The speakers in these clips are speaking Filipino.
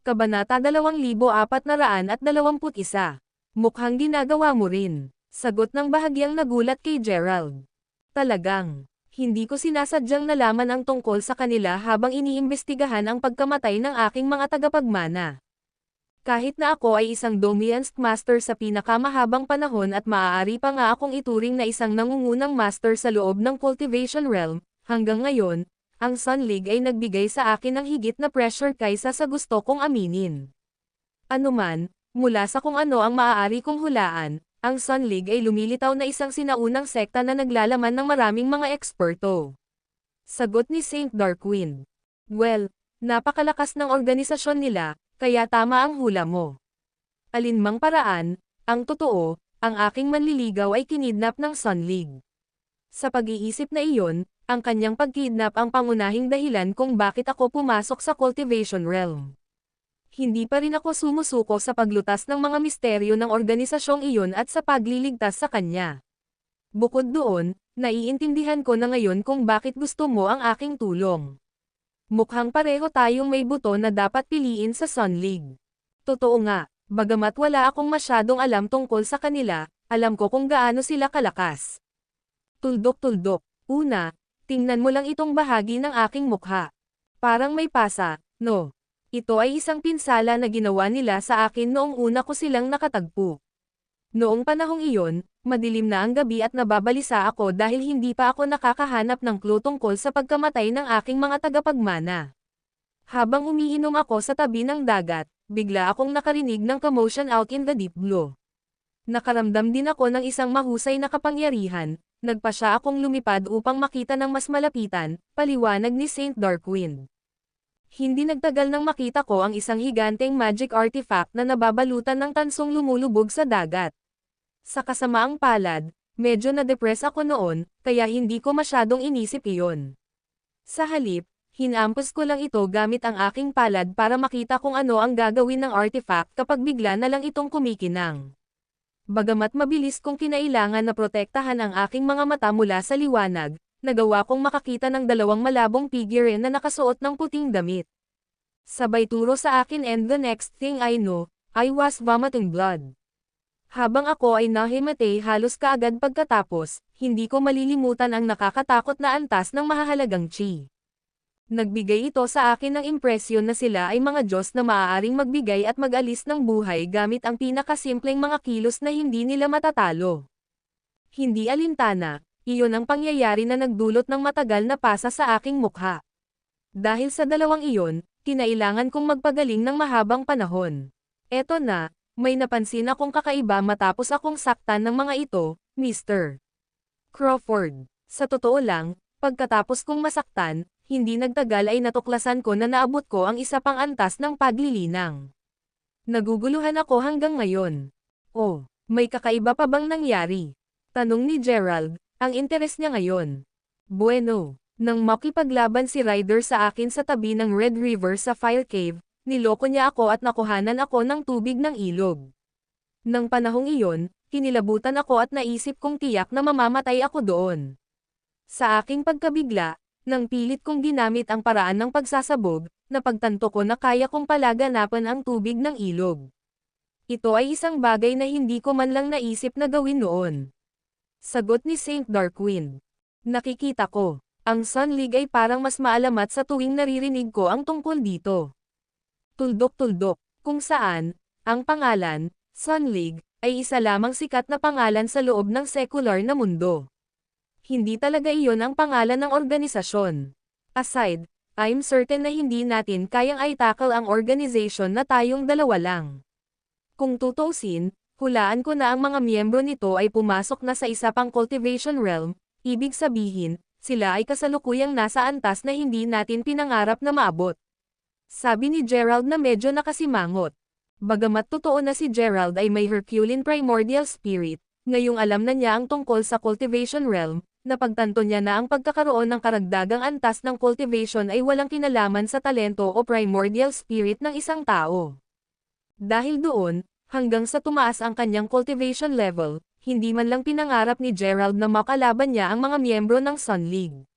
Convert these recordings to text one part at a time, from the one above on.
Kabanata 2421. Mukhang ginagawa mo rin. Sagot ng bahagyang nagulat kay Gerald. Talagang, hindi ko sinasadyang nalaman ang tungkol sa kanila habang iniimbestigahan ang pagkamatay ng aking mga tagapagmana. Kahit na ako ay isang Domiansk Master sa pinakamahabang panahon at maaari pa nga akong ituring na isang nangungunang master sa loob ng Cultivation Realm, hanggang ngayon, ang Sun League ay nagbigay sa akin ng higit na pressure kaysa sa gusto kong aminin. Anuman, mula sa kung ano ang maaari kong hulaan, ang Sun League ay lumilitaw na isang sinaunang sekta na naglalaman ng maraming mga eksperto. Sagot ni Saint Darkwind. Well, napakalakas ng organisasyon nila, kaya tama ang hula mo. Alinmang paraan, ang totoo, ang aking manliligaw ay kinidnap ng Sun League. Sa pag-iisip na iyon, ang kanyang pagkidnap ang pangunahing dahilan kung bakit ako pumasok sa Cultivation Realm. Hindi pa rin ako sumusuko sa paglutas ng mga misteryo ng organisasyong iyon at sa pagliligtas sa kanya. Bukod doon, naiintindihan ko na ngayon kung bakit gusto mo ang aking tulong. Mukhang pareho tayong may buto na dapat piliin sa Sun League. Totoo nga, bagamat wala akong masyadong alam tungkol sa kanila, alam ko kung gaano sila kalakas. Tuldok-tuldok. Una, tingnan mo lang itong bahagi ng aking mukha. Parang may pasa, no? Ito ay isang pinsala na ginawa nila sa akin noong una ko silang nakatagpo. Noong panahong iyon, madilim na ang gabi at nababalisa ako dahil hindi pa ako nakakahanap ng clue tungkol sa pagkamatay ng aking mga tagapagmana. Habang umiinom ako sa tabi ng dagat, bigla akong nakarinig ng commotion out in the deep blue. Nakaramdam din ako ng isang mahusay na kapangyarihan, nagpa siya akong lumipad upang makita ng mas malapitan, paliwanag ni Saint Darkwind. Hindi nagtagal nang makita ko ang isang higanteng magic artifact na nababalutan ng tansong lumulubog sa dagat. Sa kasamaang palad, medyo na-depress ako noon, kaya hindi ko masyadong inisip iyon. Sa halip, hinampos ko lang ito gamit ang aking palad para makita kung ano ang gagawin ng artifact kapag bigla na lang itong kumikinang. Bagamat mabilis kong kinailangan na protektahan ang aking mga mata mula sa liwanag, nagawa kong makakita ng dalawang malabong figure na nakasuot ng puting damit. Sabay turo sa akin and the next thing I know, I was vomiting blood. Habang ako ay nahimatay halos kaagad pagkatapos, hindi ko malilimutan ang nakakatakot na antas ng mahahalagang chi. Nagbigay ito sa akin ng impresyon na sila ay mga Diyos na maaaring magbigay at mag-alis ng buhay gamit ang pinakasimpleng mga kilos na hindi nila matatalo. Hindi alintana, iyon ang pangyayari na nagdulot ng matagal na pasa sa aking mukha. Dahil sa dalawang iyon, kinailangan kong magpagaling ng mahabang panahon. Eto na, may napansin akong kakaiba matapos akong saktan ng mga ito, Mr. Crawford. Sa totoo lang, pagkatapos kong masaktan, hindi nagtagal ay natuklasan ko na naabot ko ang isa pang antas ng paglilinang. Naguguluhan ako hanggang ngayon. Oh, may kakaiba pa bang nangyari? Tanong ni Gerald, ang interes niya ngayon. Bueno, nang makipaglaban si Ryder sa akin sa tabi ng Red River sa Fire Cave, niloko niya ako at nakuhanan ako ng tubig ng ilog. Nang panahong iyon, kinilabutan ako at naisip kong tiyak na mamamatay ako doon. Sa aking pagkabigla, nang pilit kong ginamit ang paraan ng pagsasabog, napagtanto ko na kaya kong palaganapan ang tubig ng ilog. Ito ay isang bagay na hindi ko man lang naisip na gawin noon. Sagot ni Saint Darkwind. Nakikita ko, ang Sun League ay parang mas maalamat sa tuwing naririnig ko ang tungkol dito. Tuldok-tuldok, kung saan, ang pangalan, Sun League, ay isa lamang sikat na pangalan sa loob ng secular na mundo. Hindi talaga iyon ang pangalan ng organisasyon. Aside, I'm certain na hindi natin kayang i-tackle ang organization na tayong dalawa lang. Kung tutuusin, hulaan ko na ang mga miyembro nito ay pumasok na sa isa pang cultivation realm, ibig sabihin, sila ay kasalukuyang nasa antas na hindi natin pinangarap na maabot. Sabi ni Gerald na medyo nakasimangot. Bagamat totoo na si Gerald ay may Herculean primordial spirit, ngayong alam na niya ang tungkol sa cultivation realm, napagtanto niya na ang pagkakaroon ng karagdagang antas ng cultivation ay walang kinalaman sa talento o primordial spirit ng isang tao. Dahil doon, hanggang sa tumaas ang kanyang cultivation level, hindi man lang pinangarap ni Gerald na makalaban niya ang mga miyembro ng Sun League.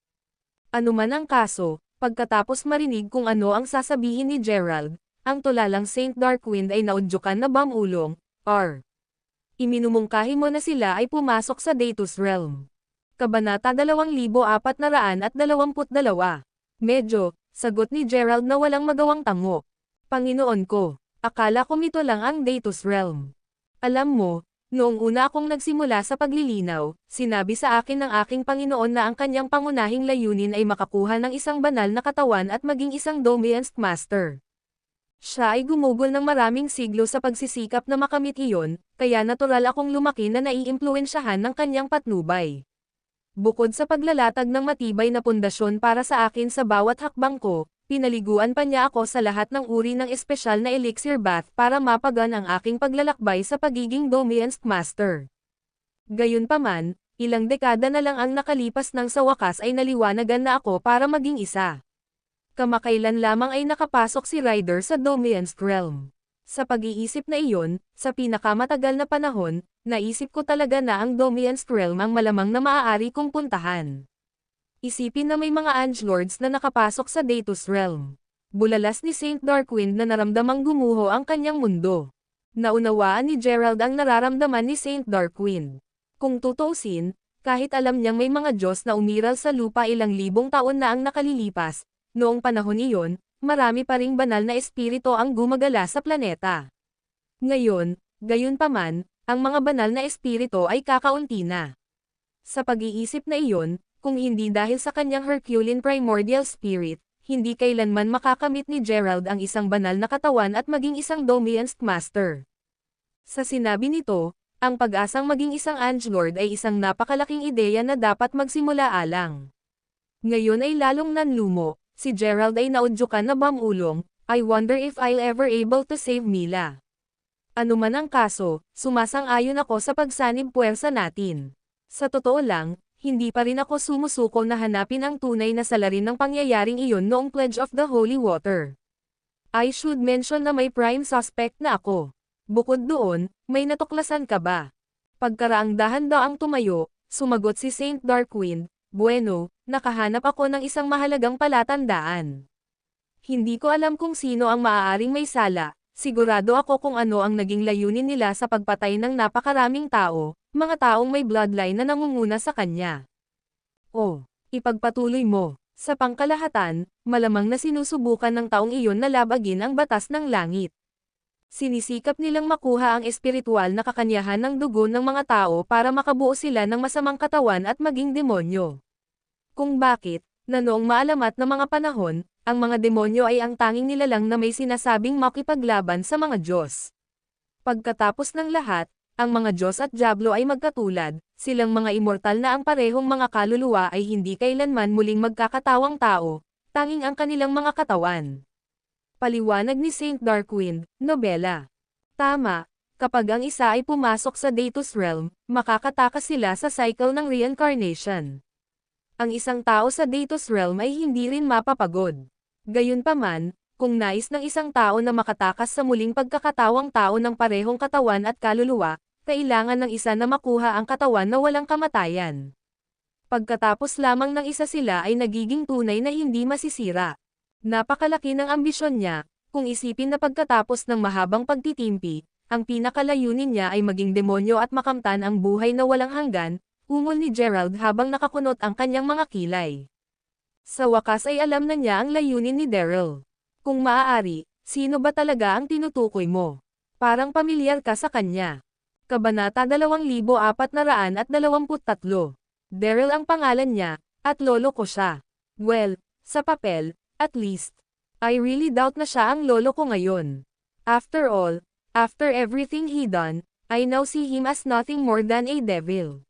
Ano man ang kaso, pagkatapos marinig kung ano ang sasabihin ni Gerald, ang tulalang Saint Darkwind ay naudyukan na bamulong, or iminumungkahi mo na sila ay pumasok sa Datus Realm. Kabanata 2422. Medyo, sagot ni Gerald na walang magawang tango. Panginoon ko, akala ko mito lang ang Datus Realm. Alam mo, noong una akong nagsimula sa paglilinaw, sinabi sa akin ng aking Panginoon na ang kanyang pangunahing layunin ay makakuha ng isang banal na katawan at maging isang Domiensk Master. Siya ay gumugol ng maraming siglo sa pagsisikap na makamit iyon, kaya natural akong lumaki na naiimpluwensyahan ng kanyang patnubay. Bukod sa paglalatag ng matibay na pundasyon para sa akin sa bawat hakbang ko, pinaliguan pa niya ako sa lahat ng uri ng espesyal na elixir bath para mapagan ang aking paglalakbay sa pagiging Domiensk Master. Gayunpaman, ilang dekada na lang ang nakalipas nang sa wakas ay naliwanagan na ako para maging isa. Kamakailan lamang ay nakapasok si Ryder sa Domiensk Realm. Sa pag-iisip na iyon, sa pinakamatagal na panahon, naisip ko talaga na ang Domiensk Realm ang malamang na maaari kong puntahan. Isipin na may mga Angelords na nakapasok sa Datus Realm. Bulalas ni Saint Darkwind na naramdamang gumuho ang kanyang mundo. Naunawaan ni Gerald ang nararamdaman ni Saint Darkwind. Kung tutuusin, kahit alam niyang may mga Diyos na umiral sa lupa ilang libong taon na ang nakalilipas, noong panahon iyon, marami pa ring banal na espiritu ang gumagala sa planeta. Ngayon, gayunpaman, ang mga banal na espiritu ay kakaunti na. Sa pag-iisip na iyon, kung hindi dahil sa kanyang Herculean primordial spirit, hindi kailanman makakamit ni Gerald ang isang banal na katawan at maging isang Domiensk Master. Sa sinabi nito, ang pag-asang maging isang Angelord ay isang napakalaking ideya na dapat magsimula alang. Ngayon ay lalong nanlumo, si Gerald ay naudyukan na bamulong, I wonder if I'll ever able to save Mila. Ano man ang kaso, sumasang-ayon ako sa pagsanib puwersa natin. Sa totoo lang, hindi pa rin ako sumusuko na hanapin ang tunay na salarin ng pangyayaring iyon noong Pledge of the Holy Water. I should mention na may prime suspect na ako. Bukod doon, may natuklasan ka ba? Pagkaraang dahan-daang tumayo, sumagot si Saint Darkwind, bueno, nakahanap ako ng isang mahalagang palatandaan. Hindi ko alam kung sino ang maaaring may sala, sigurado ako kung ano ang naging layunin nila sa pagpatay ng napakaraming tao, mga taong may bloodline na nangunguna sa kanya. O, ipagpatuloy mo. Sa pangkalahatan, malamang na sinusubukan ng taong iyon na labagin ang batas ng langit. Sinisikap nilang makuha ang espiritual na kakanyahan ng dugo ng mga tao para makabuo sila ng masamang katawan at maging demonyo. Kung bakit, na noong maalamat na mga panahon, ang mga demonyo ay ang tanging nilalang na may sinasabing makipaglaban sa mga Diyos. Pagkatapos ng lahat, ang mga Diyos at Diablo ay magkatulad, silang mga immortal na ang parehong mga kaluluwa ay hindi kailanman muling magkakatawang tao, tanging ang kanilang mga katawan. Paliwanag ni Saint Darkwind, nobela. Tama, kapag ang isa ay pumasok sa Datus Realm, makakatakas sila sa cycle ng reincarnation. Ang isang tao sa Datus Realm ay hindi rin mapapagod. Gayunpaman, kung nais ng isang tao na makatakas sa muling pagkakatawang tao ng parehong katawan at kaluluwa, kailangan ng isa na makuha ang katawan na walang kamatayan. Pagkatapos lamang ng isa sila ay nagiging tunay na hindi masisira. Napakalaki ng ambisyon niya, kung isipin na pagkatapos ng mahabang pagtitimpi, ang pinakalayunin niya ay maging demonyo at makamtan ang buhay na walang hanggan, ungol ni Gerald habang nakakunot ang kanyang mga kilay. Sa wakas ay alam na niya ang layunin ni Daryl. Kung maaari, sino ba talaga ang tinutukoy mo? Parang pamilyar ka sa kanya. Kabanata 2423. Daryl ang pangalan niya, at lolo ko siya. Well, sa papel, at least. I really doubt na siya ang lolo ko ngayon. After all, after everything he done, I now see him as nothing more than a devil.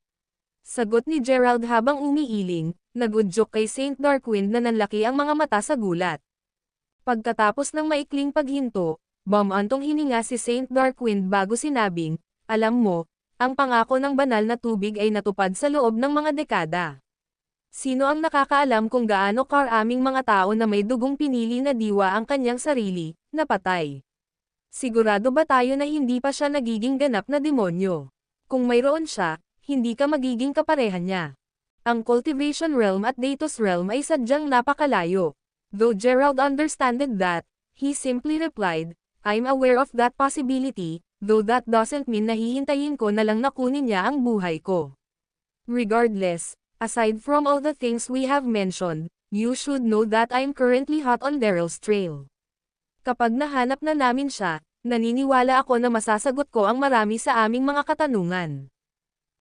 Sagot ni Gerald habang umiiling, nagudyok kay Saint Darkwind na nanlaki ang mga mata sa gulat. Pagkatapos ng maikling paghinto, bumantong hininga si Saint Darkwind bago sinabing, alam mo, ang pangako ng banal na tubig ay natupad sa loob ng mga dekada. Sino ang nakakaalam kung gaano karaming mga tao na may dugong pinili na diwa ang kanyang sarili, napatay? Sigurado ba tayo na hindi pa siya nagiging ganap na demonyo? Kung mayroon siya, hindi ka magiging kaparehan niya. Ang Cultivation Realm at Datus Realm ay sadyang napakalayo. Though Gerald understood that, He simply replied, I'm aware of that possibility, though that doesn't mean na hihintayin ko na lang na kunin niya ang buhay ko. Regardless, aside from all the things we have mentioned, you should know that I'm currently hot on Daryl's trail. Kapag nahanap na namin siya, naniniwala ako na masasagot ko ang marami sa aming mga katanungan.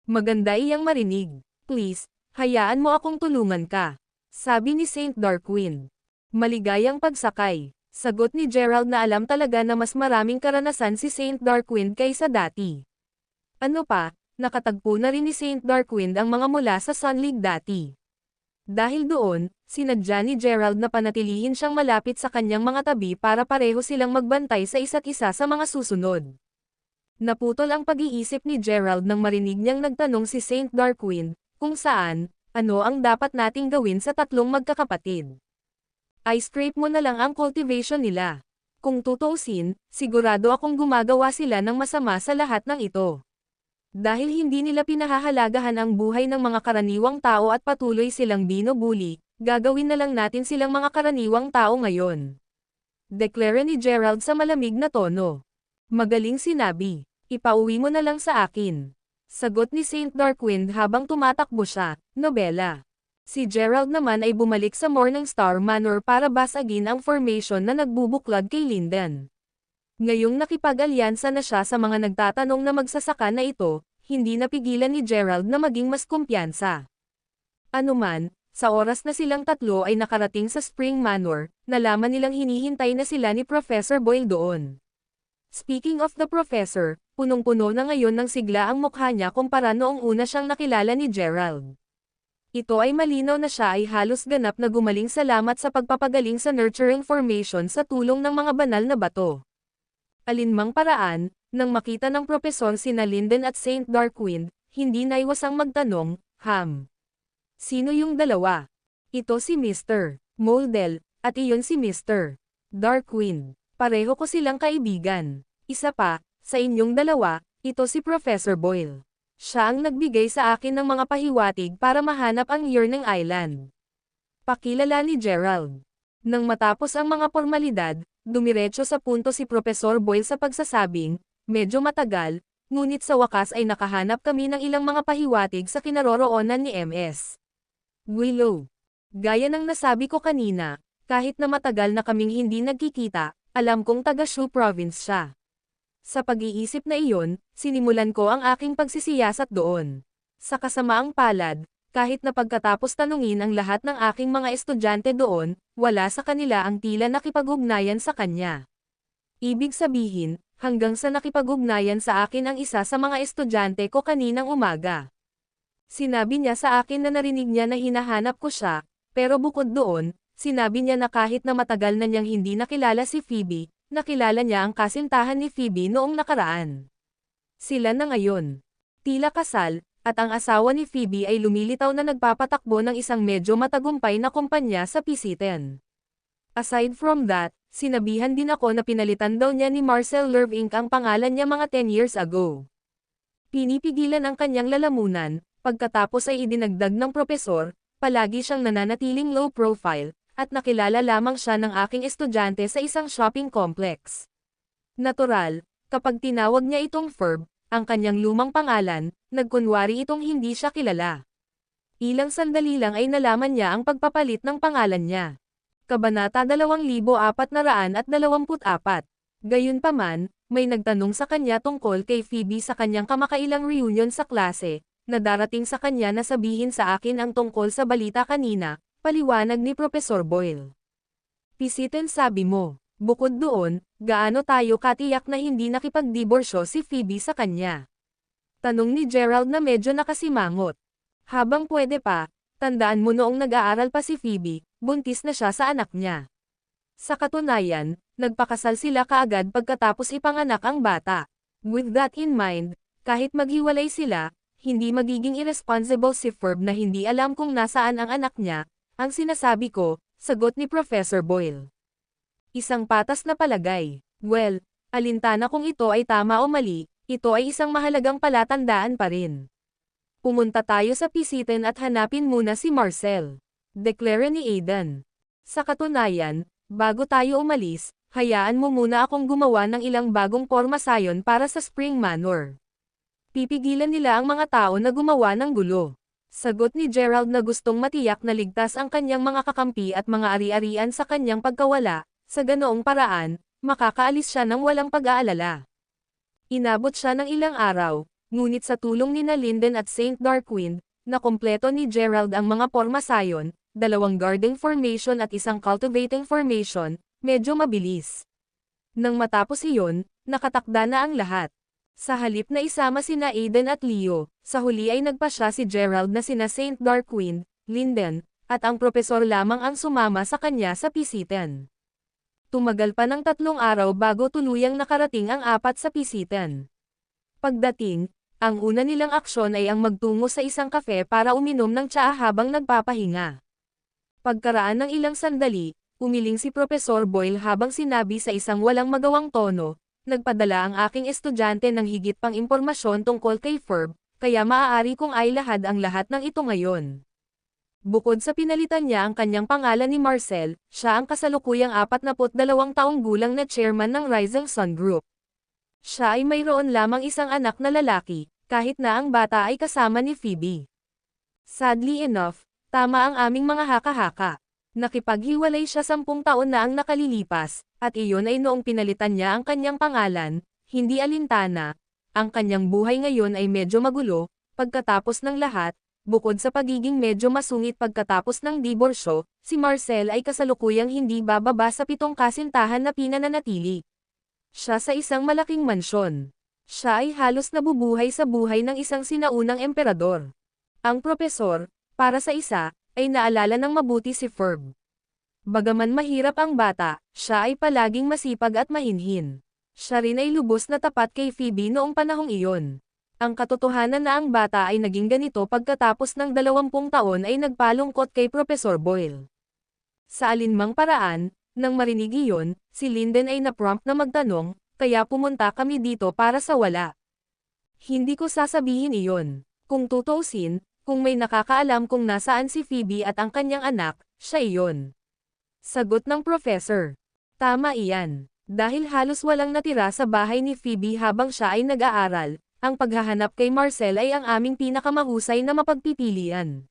Maganda iyang marinig. Please, hayaan mo akong tulungan ka. Sabi ni Saint Darkwind. Maligayang pagsakay. Sagot ni Gerald na alam talaga na mas maraming karanasan si Saint Darkwind kaysa dati. Ano pa, nakatagpo na rin ni Saint Darkwind ang mga mula sa Sun League dati. Dahil doon, sinadya ni Gerald na panatilihin siyang malapit sa kanyang mga tabi para pareho silang magbantay sa isa't isa sa mga susunod. Naputol ang pag-iisip ni Gerald nang marinig niyang nagtanong si Saint Darkwind, kung saan, ano ang dapat nating gawin sa tatlong magkakapatid. I-scrape mo na lang ang cultivation nila. Kung tutuusin, sigurado akong gumagawa sila ng masama sa lahat ng ito. Dahil hindi nila pinahahalagahan ang buhay ng mga karaniwang tao at patuloy silang binubuli, gagawin na lang natin silang mga karaniwang tao ngayon. Deklara ni Gerald sa malamig na tono. Magaling sinabi. Ipauwi mo na lang sa akin. Sagot ni Saint Darkwind habang tumatakbo siya, nobela. Si Gerald naman ay bumalik sa Morningstar Manor para basagin ang formation na nagbubuklod kay Linden. Ngayong nakipag-alyansa na siya sa mga nagtatanong na magsasaka na ito, hindi napigilan ni Gerald na maging mas kumpiyansa. Anuman, sa oras na silang tatlo ay nakarating sa Spring Manor, nalaman nilang hinihintay na sila ni Professor Boyle doon. Speaking of the Professor, punong-puno na ngayon ng sigla ang mukha niya kumpara noong una siyang nakilala ni Gerald. Ito ay malinaw na siya ay halos ganap na gumaling salamat sa pagpapagaling sa nurturing formation sa tulong ng mga banal na bato. Alinmang paraan, nang makita ng propesor sina Linden at Saint Darkwind, hindi naiwasang magtanong, Sino yung dalawa? Ito si Mr. Moldel, at iyon si Mr. Darkwind. Pareho ko silang kaibigan. Isa pa, sa inyong dalawa, ito si Professor Boyle. Siya ang nagbigay sa akin ng mga pahiwatig para mahanap ang Yearning Island. Pakilala ni Gerald. Nang matapos ang mga formalidad, dumiretso sa punto si Professor Boyle sa pagsasabing, medyo matagal, ngunit sa wakas ay nakahanap kami ng ilang mga pahiwatig sa kinaroroonan ni MS. Willow. Gaya ng nasabi ko kanina, kahit na matagal na kaming hindi nagkikita, alam kong taga Shu Province siya. Sa pag-iisip na iyon, sinimulan ko ang aking pagsisiyasat doon. Sa kasamaang palad, kahit na pagkatapos tanungin ang lahat ng aking mga estudyante doon, wala sa kanila ang tila nakipag-ugnayan sa kanya. Ibig sabihin, hanggang sa nakipag-ugnayan sa akin ang isa sa mga estudyante ko kaninang umaga. Sinabi niya sa akin na narinig niya na hinahanap ko siya, pero bukod doon, sinabi niya na kahit na matagal na niyang hindi nakilala si Phoebe, nakilala niya ang kasintahan ni Phoebe noong nakaraan. Sila na ngayon. Tila kasal, at ang asawa ni Phoebe ay lumilitaw na nagpapatakbo ng isang medyo matagumpay na kumpanya sa PC-10. Aside from that, sinabihan din ako na pinalitan daw niya ni Marcel Lerv Inc. ang pangalan niya mga 10 years ago. Pinipigilan ang kanyang lalamunan, pagkatapos ay idinagdag ng propesor, palagi siyang nananatiling low profile, at nakilala lamang siya ng aking estudyante sa isang shopping complex. Natural, kapag tinawag niya itong Ferb, ang kanyang lumang pangalan, nagkunwari itong hindi siya kilala. Ilang sandali lang ay nalaman niya ang pagpapalit ng pangalan niya. Kabanata 2424. Gayunpaman, may nagtanong sa kanya tungkol kay Phoebe sa kanyang kamakailang reunion sa klase, na darating sa kanya na sabihin sa akin ang tungkol sa balita kanina, paliwanag ni Professor Boyle. Pisitin sabi mo, bukod doon, gaano tayo katiyak na hindi nakipagdiborsyo si Phoebe sa kanya? Tanong ni Gerald na medyo nakasimangot. Habang pwede pa, tandaan mo noong nag-aaral pa si Phoebe, buntis na siya sa anak niya. Sa katunayan, nagpakasal sila kaagad pagkatapos ipanganak ang bata. With that in mind, kahit maghiwalay sila, hindi magiging irresponsible si Ferb na hindi alam kung nasaan ang anak niya, ang sinasabi ko, sagot ni Professor Boyle. Isang patas na palagay. Well, alintana kung ito ay tama o mali, ito ay isang mahalagang palatandaan pa rin. Pumunta tayo sa PC-10 at hanapin muna si Marcel. Deklara ni Aidan. Sa katunayan, bago tayo umalis, hayaan mo muna akong gumawa ng ilang bagong pormasayon para sa Spring Manor. Pipigilan nila ang mga tao na gumawa ng gulo. Sagot ni Gerald na gustong matiyak na ligtas ang kanyang mga kakampi at mga ari-arian sa kanyang pagkawala, sa ganoong paraan, makakaalis siya ng walang pag-aalala. Inabot siya ng ilang araw, ngunit sa tulong ni Linden at Saint Darkwind, na kompleto ni Gerald ang mga pormasayon, 2 guarding formation at 1 cultivating formation, medyo mabilis. Nang matapos iyon, nakatakda na ang lahat. Sa halip na isama sina Aiden at Leo, sa huli ay nagpasya si Gerald na sina Saint Darkwind, Linden, at ang propesor lamang ang sumama sa kanya sa pisitan. Tumagal pa ng 3 araw bago tuluyang nakarating ang 4 sa pisitan. Pagdating, ang una nilang aksyon ay ang magtungo sa isang kafe para uminom ng tsaa habang nagpapahinga. Pagkaraan ng ilang sandali, umiling si Professor Boyle habang sinabi sa isang walang magawang tono, "Nagpadala ang aking estudyante ng higit pang impormasyon tungkol kay Ferb, kaya maaari kong ilahad ang lahat ng ito ngayon." Bukod sa pinalitan niya ang kanyang pangalan ni Marcel, siya ang kasalukuyang 42 taong gulang na chairman ng Rising Sun Group. Siya ay mayroon lamang isang anak na lalaki, kahit na ang bata ay kasama ni Phoebe. Sadly enough, tama ang aming mga haka-haka. Nakipaghiwalay siya 10 taon na ang nakalilipas, at iyon ay noong pinalitan niya ang kanyang pangalan, hindi alintana. Ang kanyang buhay ngayon ay medyo magulo, pagkatapos ng lahat, bukod sa pagiging medyo masungit pagkatapos ng diborsyo, si Marcel ay kasalukuyang hindi bababa sa 7 kasintahan na pinananatili. Siya sa isang malaking mansyon. Siya ay halos nabubuhay sa buhay ng isang sinaunang emperador. Ang propesor, para sa isa, ay naalala ng mabuti si Ferb. Bagaman mahirap ang bata, siya ay palaging masipag at mahinhin. Siya rin ay lubos na tapat kay Phoebe noong panahong iyon. Ang katotohanan na ang bata ay naging ganito pagkatapos ng 20 taon ay nagpalungkot kay Professor Boyle. Sa alinmang paraan, nang marinig iyon, si Linden ay na-prompt na magtanong, "Kaya pumunta kami dito para sa wala." Hindi ko sasabihin iyon. Kung tutuusin, kung may nakakaalam kung nasaan si Phoebe at ang kanyang anak, siya iyon. Sagot ng professor. Tama iyan. Dahil halos walang natira sa bahay ni Phoebe habang siya ay nag-aaral, ang paghahanap kay Marcel ay ang aming pinakamahusay na mapagpipilian.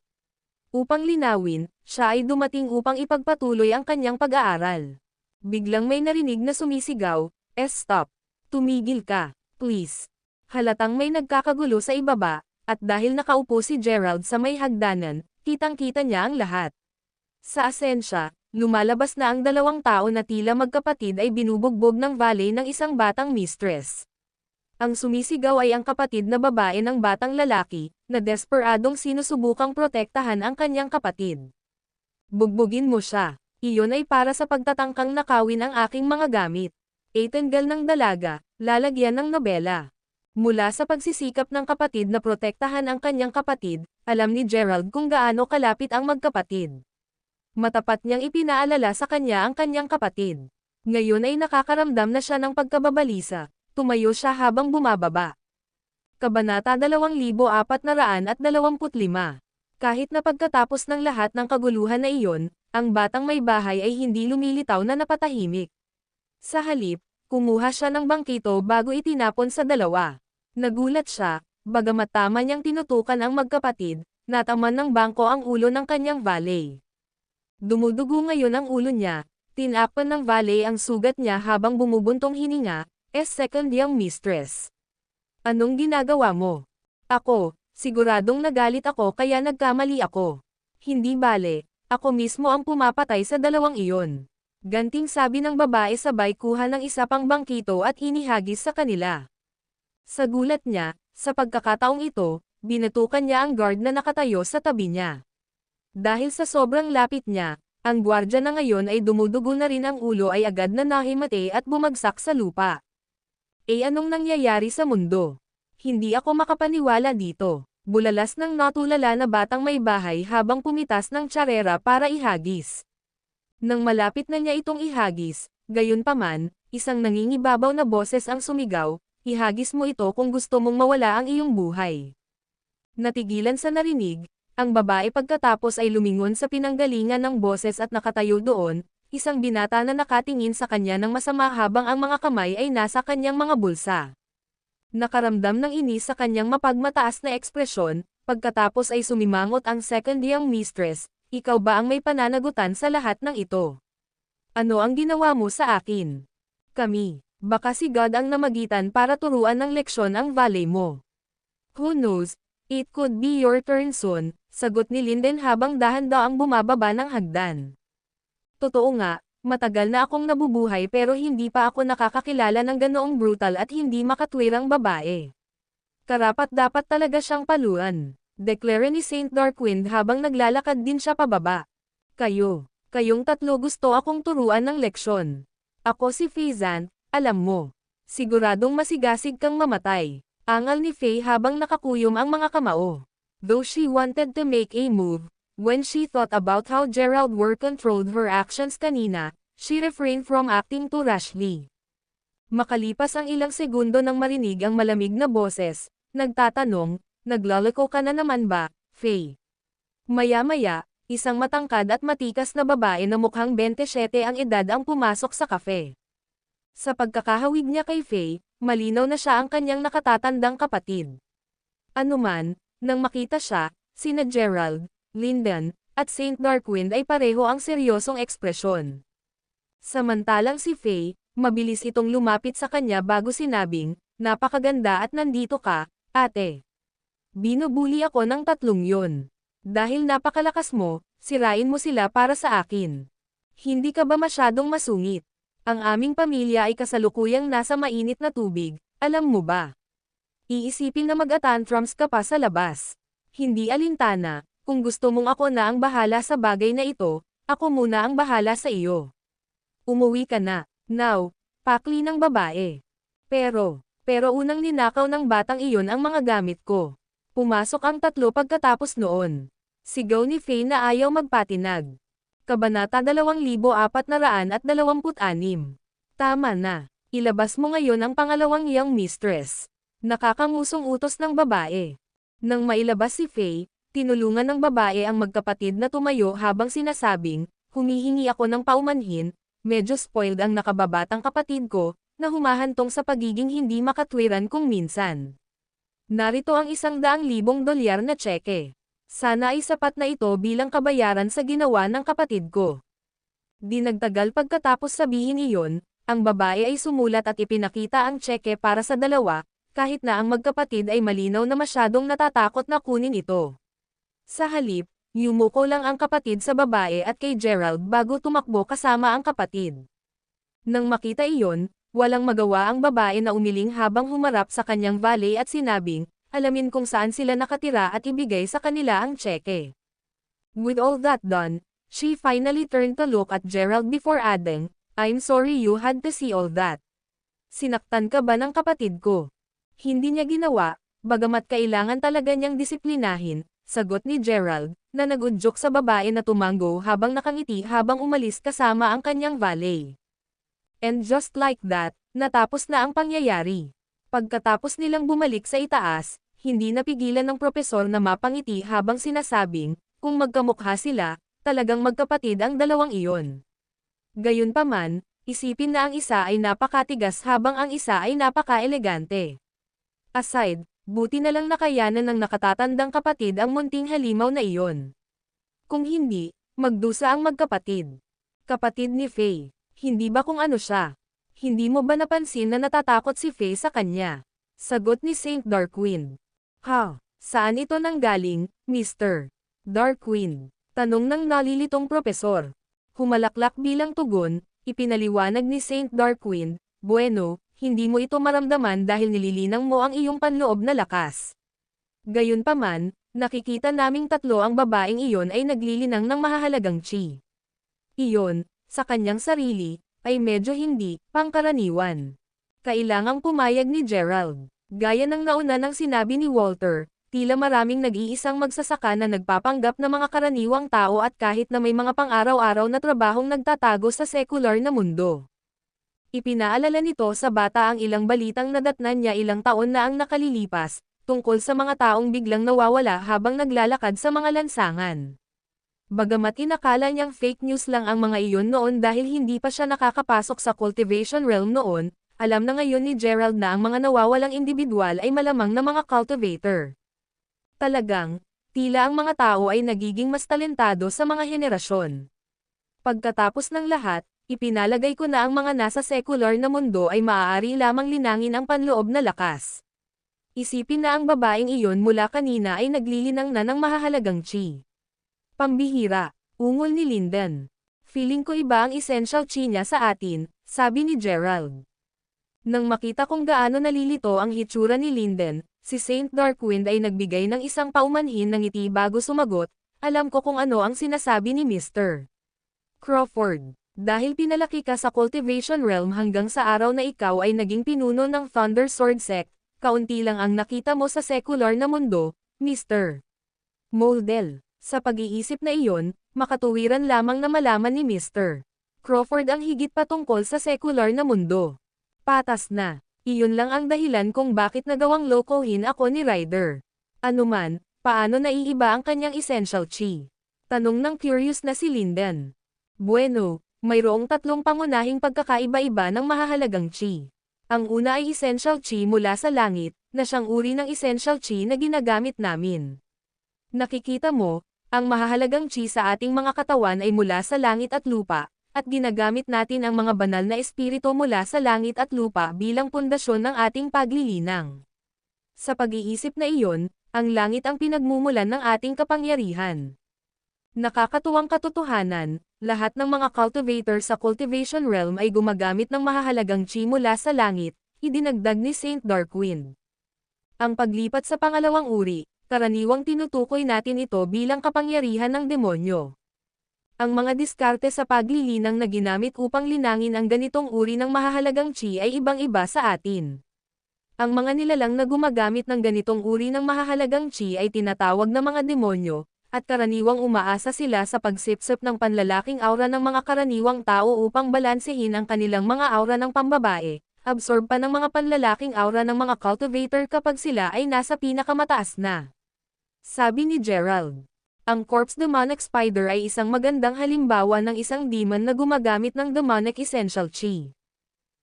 Upang linawin, siya ay dumating upang ipagpatuloy ang kanyang pag-aaral. Biglang may narinig na sumisigaw, "Stop! Tumigil ka, please." Halatang may nagkakagulo sa ibaba, at dahil nakaupo si Gerald sa may hagdanan, kitang-kita niya ang lahat. Sa asensya, lumalabas na ang 2 tao na tila magkapatid ay binubugbog ng valet ng isang batang mistress. Ang sumisigaw ay ang kapatid na babae ng batang lalaki, na desperadong sinusubukang protektahan ang kanyang kapatid. "Bugbugin mo siya. Iyon ay para sa pagtatangkang nakawin ang aking mga gamit." Tanggal ng dalaga, lalagyan ng nobela. Mula sa pagsisikap ng kapatid na protektahan ang kanyang kapatid, alam ni Gerald kung gaano kalapit ang magkapatid. Matapat niyang ipinaalala sa kanya ang kanyang kapatid. Ngayon ay nakakaramdam na siya ng pagkababalisa. Tumayo siya habang bumababa. Kabanata 2425. Kahit na pagkatapos ng lahat ng kaguluhan na iyon, ang batang may bahay ay hindi lumilitaw na napatahimik. Sa halip, kumuha siya ng bangkito bago itinapon sa 2. Nagulat siya, bagamat tama niyang tinutukan ang magkapatid, nataman ng bangko ang ulo ng kanyang valet. Dumudugo ngayon ang ulo niya, tinakpan ng valet ang sugat niya habang bumubuntong hininga, second young mistress. "Anong ginagawa mo?" "Ako, siguradong nagalit ako kaya nagkamali ako. Hindi bale, ako mismo ang pumapatay sa 2 iyon." Ganting sabi ng babae sabay kuha ng isa pang bangkito at inihagis sa kanila. Sa gulat niya, sa pagkakataong ito, binatukan niya ang guard na nakatayo sa tabi niya. Dahil sa sobrang lapit niya, ang gwardya na ngayon ay dumudugo na rin ang ulo ay agad na nahimate at bumagsak sa lupa. Anong nangyayari sa mundo? Hindi ako makapaniwala dito. Bulalas ng natulala na batang may bahay habang pumitas ng tsarera para ihagis. Nang malapit na niya itong ihagis, gayunpaman, isang nangingibabaw na boses ang sumigaw, "Ihagis mo ito kung gusto mong mawala ang iyong buhay." Natigilan sa narinig, ang babae pagkatapos ay lumingon sa pinanggalingan ng boses at nakatayo doon, isang binata na nakatingin sa kanya ng masama habang ang mga kamay ay nasa kanyang mga bulsa. Nakaramdam ng inis sa kanyang mapagmataas na ekspresyon, pagkatapos ay sumimangot ang second young mistress, ikaw ba ang may pananagutan sa lahat ng ito? Ano ang ginawa mo sa akin? Kami, baka si God ang namagitan para turuan ng leksyon ang valet mo. Who knows, it could be your turn soon, sagot ni Linden habang dahan-daang bumababa ng hagdan. Totoo nga, matagal na akong nabubuhay pero hindi pa ako nakakakilala ng ganoong brutal at hindi makatwirang babae. Karapat-dapat talaga siyang paluan, deklara ni Saint Darkwind habang naglalakad din siya pababa. Kayong tatlo gusto akong turuan ng leksyon. Ako si Faizan, alam mo. Siguradong masigasig kang mamatay. Angal ni Faye habang nakakuyom ang mga kamao. Though she wanted to make a move, when she thought about how Gerald were controlled her actions kanina, she refrained from acting too rashly. Makalipas ang ilang segundo nang marinig ang malamig na boses, nagtatanong, naglalako ka na naman ba, Faye? Maya-maya, isang matangkad at matikas na babae na mukhang 27 ang edad ang pumasok sa kafe. Sa pagkakahawig niya kay Faye, malinaw na siya ang kanyang nakatatandang kapatid. Anuman, nang makita siya, sina Gerald, Linden, at Saint Darkwind ay pareho ang seryosong ekspresyon. Samantalang si Faye, mabilis itong lumapit sa kanya bago sinabing, napakaganda at nandito ka, ate. Binubuli ako ng tatlong yon. Dahil napakalakas mo, sirain mo sila para sa akin. Hindi ka ba masyadong masungit? Ang aming pamilya ay kasalukuyang nasa mainit na tubig, alam mo ba? Iisipin na mag-tantrums ka pa sa labas. Hindi alintana, kung gusto mong ako na ang bahala sa bagay na ito, ako muna ang bahala sa iyo. Umuwi ka na, now, pakli ng babae. Pero unang ninakaw ng batang iyon ang mga gamit ko. Pumasok ang tatlo pagkatapos noon. Sigaw ni Faye na ayaw magpatinag. Kabanata 2426. Tama na. Ilabas mo ngayon ang pangalawang young mistress. Nakakangusong utos ng babae. Nang mailabas si Faye, tinulungan ng babae ang magkapatid na tumayo habang sinasabing, humihingi ako ng paumanhin, medyo spoiled ang nakababatang kapatid ko, na humahantong sa pagiging hindi makatwiran kung minsan. Narito ang $100,000 na tseke. Sana ay sapat na ito bilang kabayaran sa ginawa ng kapatid ko. Di nagtagal pagkatapos sabihin iyon, ang babae ay sumulat at ipinakita ang tseke para sa dalawa, kahit na ang magkapatid ay malinaw na masyadong natatakot na kunin ito. Sa halip, yumuko lang ang kapatid sa babae at kay Gerald bago tumakbo kasama ang kapatid. Nang makita iyon, walang magawa ang babae na umiling habang humarap sa kanyang valet at sinabing, alamin kung saan sila nakatira at ibigay sa kanila ang tseke. With all that done, she finally turned to look at Gerald before adding, I'm sorry you had to see all that. Sinaktan ka ba ng kapatid ko? Hindi niya ginawa, bagamat kailangan talaga niyang disiplinahin, sagot ni Gerald, na nagudyok sa babae na tumango habang nakangiti habang umalis kasama ang kanyang valet. And just like that, natapos na ang pangyayari. Pagkatapos nilang bumalik sa itaas, hindi napigilan ng propesor na mapangiti habang sinasabing, kung magkamukha sila, talagang magkapatid ang dalawang iyon. Gayunpaman, isipin na ang isa ay napakatigas habang ang isa ay napaka-elegante. Aside, buti na lang nakayanan ng nakatatandang kapatid ang munting halimaw na iyon. Kung hindi, magdusa ang magkapatid. Kapatid ni Faye, hindi ba kung ano siya? Hindi mo ba napansin na natatakot si Faye sa kanya? Sagot ni Saint Darkwind. Ha? Saan ito nanggaling, Mr. Darkwind? Tanong ng nalilitong propesor. Humalaklak bilang tugon, ipinaliwanag ni Saint Darkwind, bueno, hindi mo ito maramdaman dahil nililinang mo ang iyong panloob na lakas. Gayunpaman, nakikita naming tatlo ang babaeng iyon ay naglilinang ng mahahalagang chi. Iyon, sa kanyang sarili, ay medyo hindi pangkaraniwan. Kailangang pumayag ni Gerald. Gaya ng nauna ng sinabi ni Walter, tila maraming nag-iisang magsasaka na nagpapanggap na mga karaniwang tao at kahit na may mga pang-araw-araw na trabahong nagtatago sa sekular na mundo. Ipinaalala nito sa bata ang ilang balitang nadatnan niya ilang taon na ang nakalilipas, tungkol sa mga taong biglang nawawala habang naglalakad sa mga lansangan. Bagamat inakala niyang fake news lang ang mga iyon noon dahil hindi pa siya nakakapasok sa cultivation realm noon, alam na ngayon ni Gerald na ang mga nawawalang individual ay malamang na mga cultivator. Talagang, tila ang mga tao ay nagiging mas talentado sa mga henerasyon. Pagkatapos ng lahat, ipinalagay ko na ang mga nasa secular na mundo ay maaari lamang linangin ang panloob na lakas. Isipin na ang babaeng iyon mula kanina ay naglilinang na ng mahahalagang chi. Pambihira, ungol ni Linden. Feeling ko iba ang essential chi niya sa atin, sabi ni Gerald. Nang makita kong gaano nalilito ang hitsura ni Linden, si Saint Darkwind ay nagbigay ng isang paumanhin ng ngiti bago sumagot, alam ko kung ano ang sinasabi ni Mr. Crawford. Dahil pinalaki ka sa cultivation realm hanggang sa araw na ikaw ay naging pinuno ng Thunder Sword Sect, kaunti lang ang nakita mo sa secular na mundo, Mr. Moldel. Sa pag-iisip na iyon, makatuwiran lamang na malaman ni Mr. Crawford ang higit pa tungkol sa secular na mundo. Patas na. Iyon lang ang dahilan kung bakit nagawang lokohin ako ni Ryder. Anuman, paano naiiba ang kanyang essential chi? Tanong ng curious na si Linden. Bueno, mayroong tatlong pangunahing pagkakaiba-iba ng mahahalagang chi. Ang una ay essential chi mula sa langit, na siyang uri ng essential chi na ginagamit namin. Nakikita mo, ang mahahalagang chi sa ating mga katawan ay mula sa langit at lupa, at ginagamit natin ang mga banal na espiritu mula sa langit at lupa bilang pundasyon ng ating paglilinang. Sa pag-iisip na iyon, ang langit ang pinagmumulan ng ating kapangyarihan. Nakakatuwang katotohanan, lahat ng mga cultivator sa cultivation realm ay gumagamit ng mahahalagang chi mula sa langit, idinagdag ni Saint Darkwind. Ang paglipat sa pangalawang uri, karaniwang tinutukoy natin ito bilang kapangyarihan ng demonyo. Ang mga diskarte sa paglilinang na ginamit upang linangin ang ganitong uri ng mahahalagang chi ay ibang-iba sa atin. Ang mga nilalang na gumagamit ng ganitong uri ng mahahalagang chi ay tinatawag na mga demonyo, at karaniwang umaasa sila sa pagsipsip ng panlalaking aura ng mga karaniwang tao upang balansehin ang kanilang mga aura ng pambabae. Absorb pa ng mga panlalaking aura ng mga cultivator kapag sila ay nasa pinakamataas na. Sabi ni Gerald. Ang Corpse Demonic Spider ay isang magandang halimbawa ng isang demon na gumagamit ng demonic essential chi.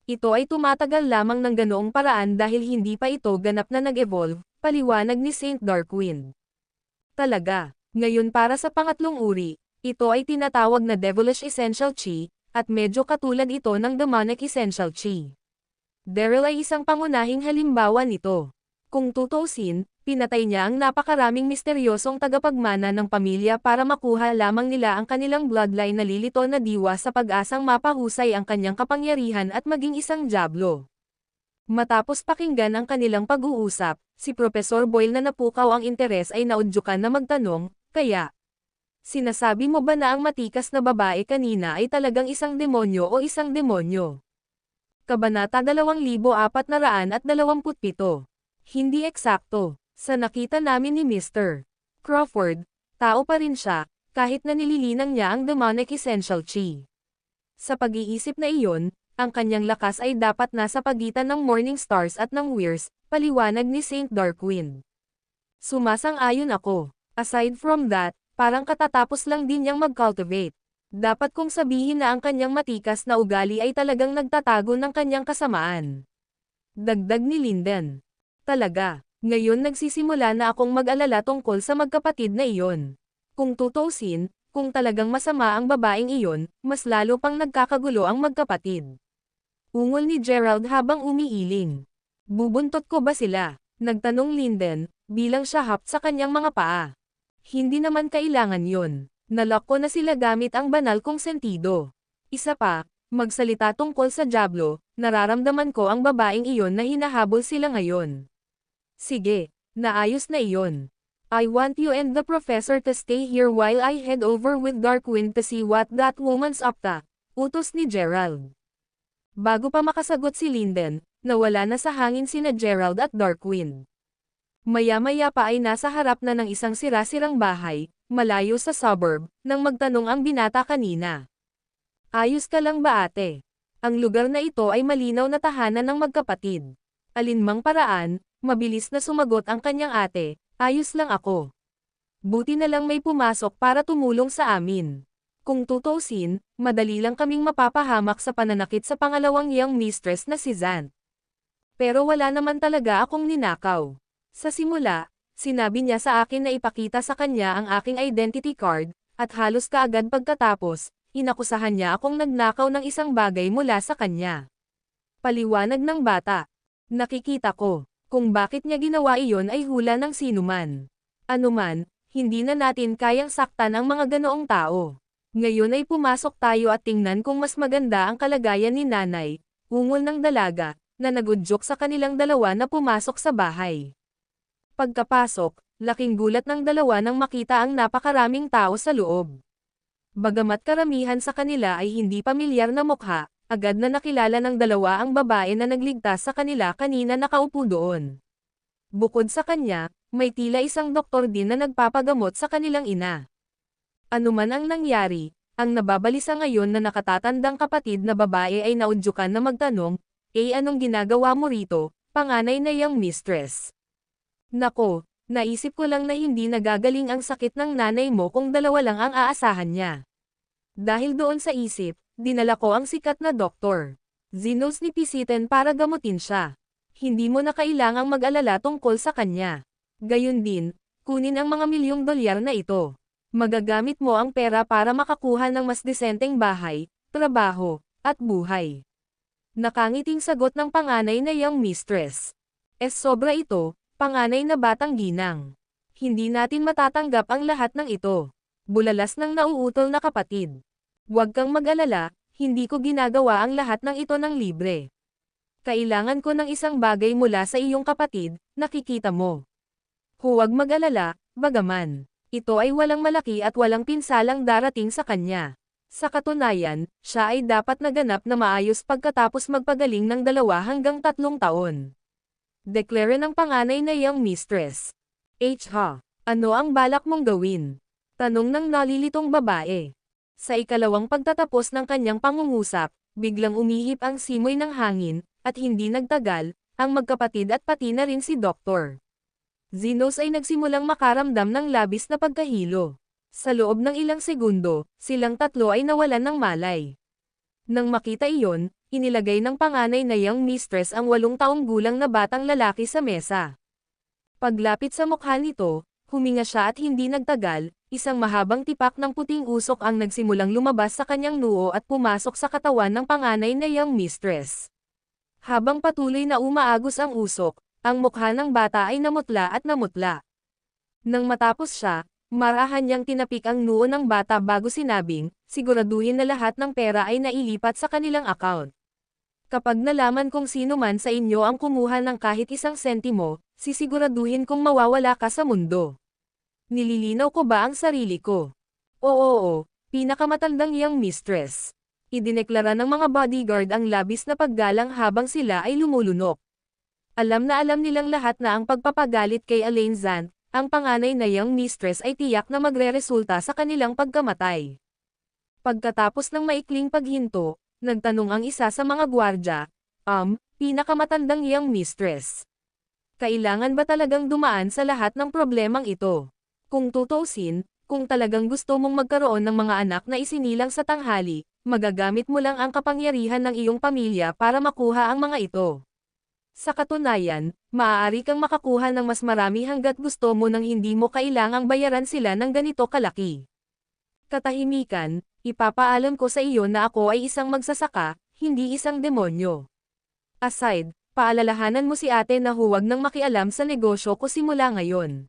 Ito ay tumatagal lamang ng ganoong paraan dahil hindi pa ito ganap na nag-evolve, paliwanag ni Saint Darkwind. Talaga, ngayon para sa pangatlong uri, ito ay tinatawag na Devilish Essential Chi, at medyo katulad ito ng Demonic Essential Chi. Daryl ay isang pangunahing halimbawa nito. Kung tutuusin, pinatay niya ang napakaraming misteryosong tagapagmana ng pamilya para makuha lamang nila ang kanilang bloodline na lilito na diwa sa pag-asang mapahusay ang kanyang kapangyarihan at maging isang diablo. Matapos pakinggan ang kanilang pag-uusap, si Professor Boyle na napukaw ang interes ay naudyukan na magtanong, kaya, sinasabi mo ba na ang matikas na babae kanina ay talagang isang demonyo o isang demonyo? Kabanata 2427. Hindi eksakto. Sa nakita namin ni Mr. Crawford, tao pa rin siya, kahit na nililinang niya ang demonic essential chi. Sa pag-iisip na iyon, ang kanyang lakas ay dapat nasa pagitan ng Morning Stars at ng Weirs, paliwanag ni Saint Darkwind. Sumasang-ayon ako. Aside from that, parang katatapos lang din niyang mag-cultivate. Dapat kong sabihin na ang kanyang matikas na ugali ay talagang nagtatago ng kanyang kasamaan. Dagdag ni Linden. Talaga, ngayon nagsisimula na akong mag-alala tungkol sa magkapatid na iyon. Kung tutuusin, kung talagang masama ang babaeng iyon, mas lalo pang nagkakagulo ang magkapatid. Ungol ni Gerald habang umiiling. Bubuntot ko ba sila? Nagtanong Linden, bilang siya hap sa kanyang mga paa. Hindi naman kailangan yon. Nalock ko na sila gamit ang banal kong sentido. Isa pa, magsalita tungkol sa Diablo, nararamdaman ko ang babaeng iyon na hinahabol sila ngayon. Sige, naayos na iyon. I want you and the professor to stay here while I head over with Darkwind to see what that woman's up to, utos ni Gerald. Bago pa makasagot si Linden, nawala na sa hangin sina Gerald at Darkwind. Maya-maya pa ay nasa harap na ng isang sira-sirang bahay, malayo sa suburb, nang magtanong ang binata kanina. Ayos ka lang ba ate? Ang lugar na ito ay malinaw na tahanan ng magkapatid. Alinmang paraan, mabilis na sumagot ang kanyang ate, ayos lang ako. Buti na lang may pumasok para tumulong sa amin. Kung tutuusin, madali lang kaming mapapahamak sa pananakit sa pangalawang young mistress na si Zant. Pero wala naman talaga akong ninakaw. Sa simula, sinabi niya sa akin na ipakita sa kanya ang aking identity card, at halos kaagad pagkatapos, inakusahan niya akong nagnakaw ng isang bagay mula sa kanya. Paliwanag ng bata. Nakikita ko, kung bakit niya ginawa iyon ay hula ng sinuman. Anuman, hindi na natin kayang saktan ang mga ganoong tao. Ngayon ay pumasok tayo at tingnan kung mas maganda ang kalagayan ni nanay, ungol ng dalaga, na nagudyok sa kanilang dalawa na pumasok sa bahay. Pagkapasok, laking gulat ng dalawa nang makita ang napakaraming tao sa loob. Bagamat karamihan sa kanila ay hindi pamilyar na mukha, agad na nakilala ng dalawa ang babae na nagligtas sa kanila kanina nakaupo doon. Bukod sa kanya, may tila isang doktor din na nagpapagamot sa kanilang ina. Anuman ang nangyari, ang nababalisa ngayon na nakatatandang kapatid na babae ay naudyukan na magtanong, anong ginagawa mo rito, panganay na young mistress? Nako, naisip ko lang na hindi nagagaling ang sakit ng nanay mo kung dalawa lang ang aasahan niya. Dahil doon sa isip, dinala ko ang sikat na doktor. Zenos ni Pisiten para gamutin siya. Hindi mo na kailangang mag-alala tungkol sa kanya. Gayun din, kunin ang mga milyong dolyar na ito. Magagamit mo ang pera para makakuha ng mas desenteng bahay, trabaho, at buhay. Nakangiting sagot ng panganay na young mistress. Sobra ito, panganay na batang ginang. Hindi natin matatanggap ang lahat ng ito. Bulalas ng nauutol na kapatid. Huwag kang mag-alala, hindi ko ginagawa ang lahat ng ito ng libre. Kailangan ko ng isang bagay mula sa iyong kapatid, nakikita mo. Huwag mag-alala, bagaman. Ito ay walang malaki at walang pinsalang darating sa kanya. Sa katunayan, siya ay dapat naganap na maayos pagkatapos magpagaling ng 2 hanggang 3 taon. Deklare ng panganay na young mistress. Ano ang balak mong gawin? Tanong ng nalilitong babae. Sa ikalawang pagtatapos ng kanyang pangungusap, biglang umihip ang simoy ng hangin, at hindi nagtagal, ang magkapatid at pati na rin si Dr. Zenos ay nagsimulang makaramdam ng labis na pagkahilo. Sa loob ng ilang segundo, silang tatlo ay nawalan ng malay. Nang makita iyon, inilagay ng panganay na young mistress ang 8 taong gulang na batang lalaki sa mesa. Paglapit sa mukha nito, huminga siya at hindi nagtagal, isang mahabang tipak ng puting usok ang nagsimulang lumabas sa kanyang noo at pumasok sa katawan ng panganay na young mistress. Habang patuloy na umaagos ang usok, ang mukha ng bata ay namutla at namutla. Nang matapos siya, marahan niyang tinapik ang noo ng bata bago sinabing, siguraduhin na lahat ng pera ay nailipat sa kanilang account. Kapag nalaman kung sino man sa inyo ang kumuha ng kahit isang sentimo, sisiguraduhin kong mawawala ka sa mundo. Nililinaw ko ba ang sarili ko? Oo, pinakamatandang young mistress. Idineklara ng mga bodyguard ang labis na paggalang habang sila ay lumulunok. Alam na alam nilang lahat na ang pagpapagalit kay Elaine Zant, ang panganay na young mistress ay tiyak na magreresulta sa kanilang pagkamatay. Pagkatapos ng maikling paghinto, nagtanong ang isa sa mga gwardya, pinakamatandang young mistress. Kailangan ba talagang dumaan sa lahat ng problemang ito? Kung tutuusin, kung talagang gusto mong magkaroon ng mga anak na isinilang sa tanghali, magagamit mo lang ang kapangyarihan ng iyong pamilya para makuha ang mga ito. Sa katunayan, maaari kang makakuha ng mas marami hanggat gusto mo nang hindi mo kailangang bayaran sila ng ganito kalaki. Katahimikan, ipapaalam ko sa iyo na ako ay isang magsasaka, hindi isang demonyo. Aside, paalalahanan mo si ate na huwag nang makialam sa negosyo ko simula ngayon.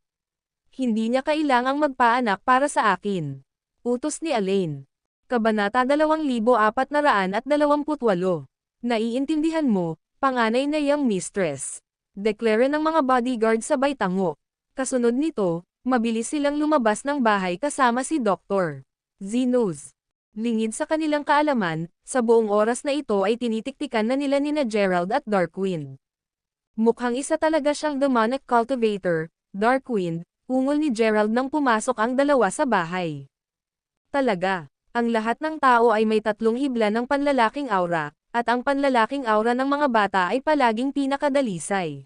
Hindi niya kailangang magpaanak para sa akin. Utos ni Elaine. Kabanata 2428. Naiintindihan mo, panganay na young mistress. Deklare ng mga bodyguard sabay tango. Kasunod nito, mabilis silang lumabas ng bahay kasama si Dr. Zenos. Lingid sa kanilang kaalaman, sa buong oras na ito ay tinitiktikan na nila nina Gerald at Darkwind. Mukhang isa talaga siyang demonic cultivator, Darkwind, ungol ni Gerald nang pumasok ang dalawa sa bahay. Talaga, ang lahat ng tao ay may 3 hibla ng panlalaking aura, at ang panlalaking aura ng mga bata ay palaging pinakadalisay.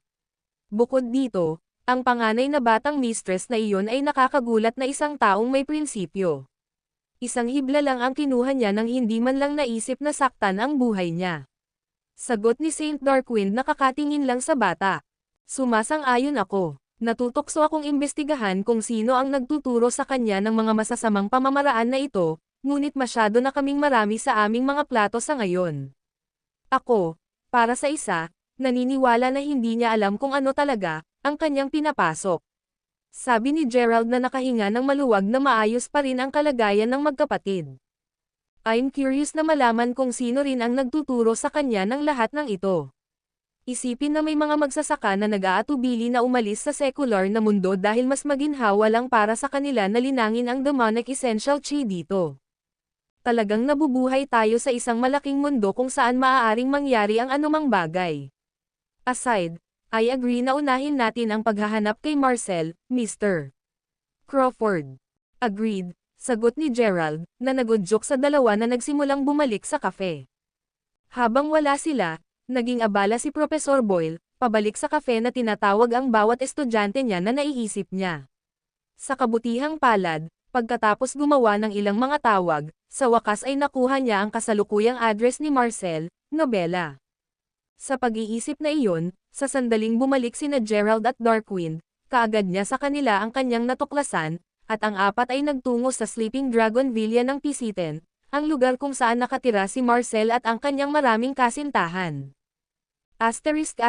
Bukod dito, Ang panganay na batang mistress na iyon ay nakakagulat na isang taong may prinsipyo. Isang hibla lang ang kinuha niya nang hindi man lang naisip na saktan ang buhay niya. Sagot ni Saint Darkwind na kakatingin lang sa bata. Sumasang-ayon ako. Natutokso akong imbestigahan kung sino ang nagtuturo sa kanya ng mga masasamang pamamaraan na ito, ngunit masyado na kaming marami sa aming mga plato sa ngayon. Ako, para sa isa, naniniwala na hindi niya alam kung ano talaga ang kanyang pinapasok. Sabi ni Gerald na nakahinga ng maluwag na maayos pa rin ang kalagayan ng magkapatid. I'm curious na malaman kung sino rin ang nagtuturo sa kanya ng lahat ng ito. Isipin na may mga magsasaka na nag-aatubili na umalis sa secular na mundo dahil mas maginhawa lang para sa kanila na linangin ang demonic essential chi dito. Talagang nabubuhay tayo sa isang malaking mundo kung saan maaaring mangyari ang anumang bagay. Aside, I agree na unahin natin ang paghahanap kay Marcel, Mr. Crawford. Agreed, sagot ni Gerald, na nagudyok sa dalawa na nagsimulang bumalik sa kafe. Habang wala sila, naging abala si Professor Boyle, pabalik sa kafe na tinatawag ang bawat estudyante niya na naiisip niya. Sa kabutihang palad, pagkatapos gumawa ng ilang mga tawag, sa wakas ay nakuha niya ang kasalukuyang address ni Marcel, Nobela. Sa pag-iisip na iyon, sa sandaling bumalik sina Gerald at Darkwind, kaagad niya sa kanila ang kanyang natuklasan, at ang apat ay nagtungo sa Sleeping Dragon Villa ng Pisiten, ang lugar kung saan nakatira si Marcel at ang kanyang maraming kasintahan. Asterisk.